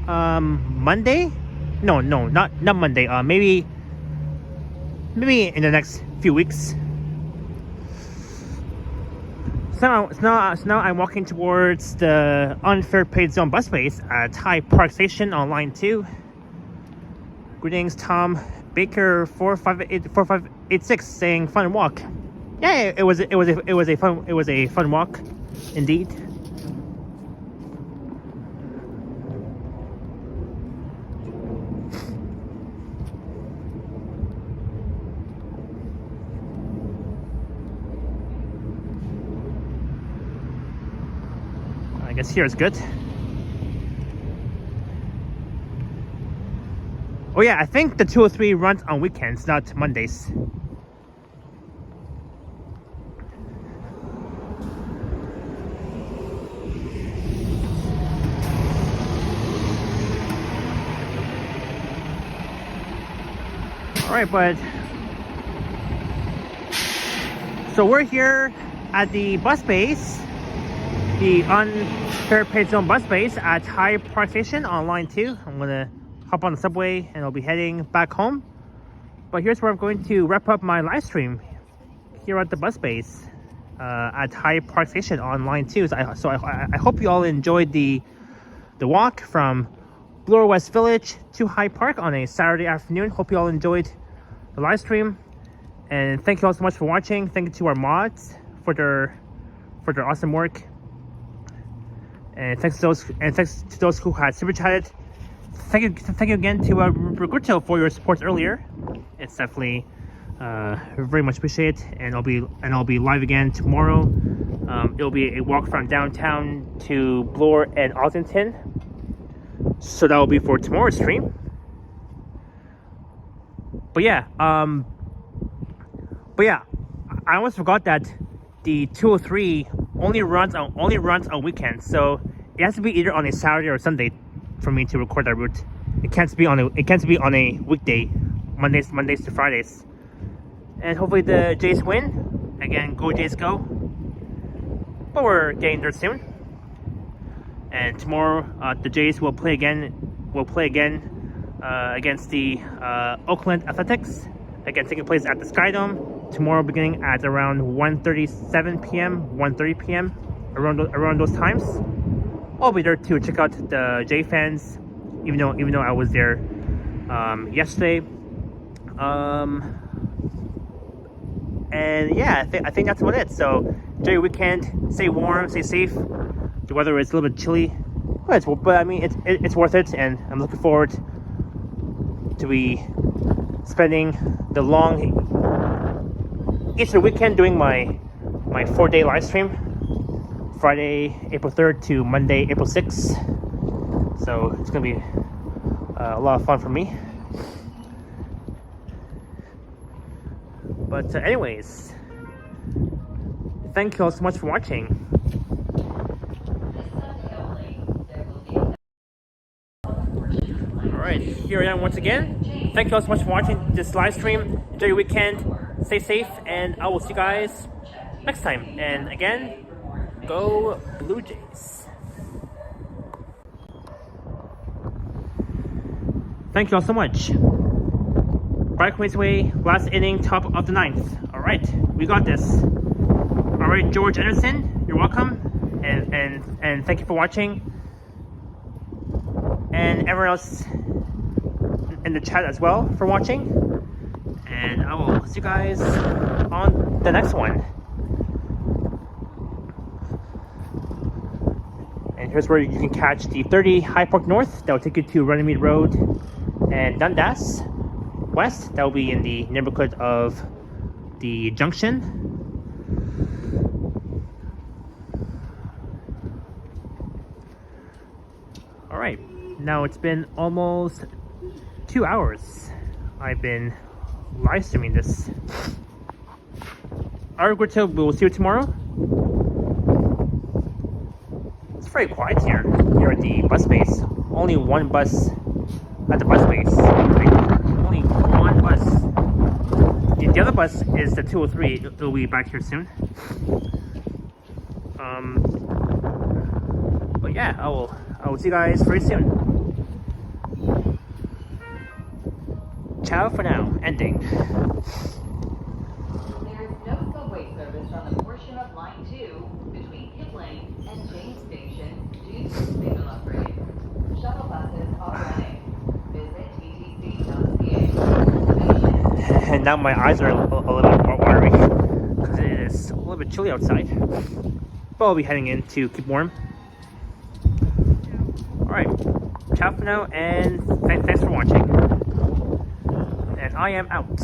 Monday? No, not Monday. Maybe in the next few weeks. So now I'm walking towards the unfare paid zone bus space at High Park Station on line 2. Greetings, Tom Baker 4586 saying fun walk. Yeah, it was a fun walk, indeed. I guess here is good. Oh yeah, I think the 203 runs on weekends, not Mondays. All right, but so we're here at the bus base, the unfair pay zone bus base at High Park Station on line 2. I'm gonna hop on the subway and I'll be heading back home. But here's where I'm going to wrap up my live stream here at the bus base at High Park Station on line 2. So I hope you all enjoyed the walk from Bloor West Village to High Park on a Saturday afternoon. Hope you all enjoyed the live stream. And thank you all so much for watching. Thank you to our mods for their awesome work. And thanks to those who had super chatted. Thank you again to Roberto for your support earlier. It's definitely very much appreciated. And I'll be live again tomorrow. It'll be a walk from downtown to Bloor and Ossington. So that will be for tomorrow's stream. But yeah, I almost forgot that the 203 only runs on weekends, so it has to be either on a Saturday or Sunday for me to record that route. It can't be on a weekday, Mondays to Fridays. And hopefully the Jays win. Again, go Jays go. But we're getting there soon. And tomorrow the Jays will play again against the Oakland Athletics. Again, taking place at the Skydome tomorrow, beginning at around 1:37 p.m., 1:30 p.m. around those times. I'll be there to check out the J fans, even though I was there yesterday. And yeah, I think that's about it. So enjoy your weekend. Stay warm, stay safe. The weather is a little bit chilly, but I mean it's worth it, and I'm looking forward to be spending the long Easter weekend doing my 4-day live stream, Friday April 3rd to Monday April 6th. So it's gonna be a lot of fun for me. But anyways, thank you all so much for watching. Alright, here I am once again. Thank you all so much for watching this live stream. Enjoy your weekend, stay safe, and I will see you guys next time. And again, go Blue Jays. Thank you all so much. Breakaways way, last inning, top of the 9th. Alright, we got this. Alright, George Anderson, you're welcome. And thank you for watching. And everyone else in the chat as well for watching. And I will see you guys on the next one. And here's where you can catch the 30 High Park North. That will take you to Runnymede Road and Dundas West. That will be in the neighborhood of the Junction. Alright, now it's been almost 2 hours I've been live streaming this. Alright, we will see you tomorrow. It's very quiet here at the bus base. Only one bus at the bus base. Only one bus. The other bus is the 203. It'll be back here soon. But yeah, I will see you guys very soon. Ciao for now. Ending. There is no subway service on the portion of Line 2 between Kipling and James Station due to signal upgrade. Shuttle buses are running. Visit ttc.ca. And now my eyes are a little bit more watery because it is a little bit chilly outside. But I'll be heading in to keep warm. Alright, ciao for now, and thanks for watching. And I am out.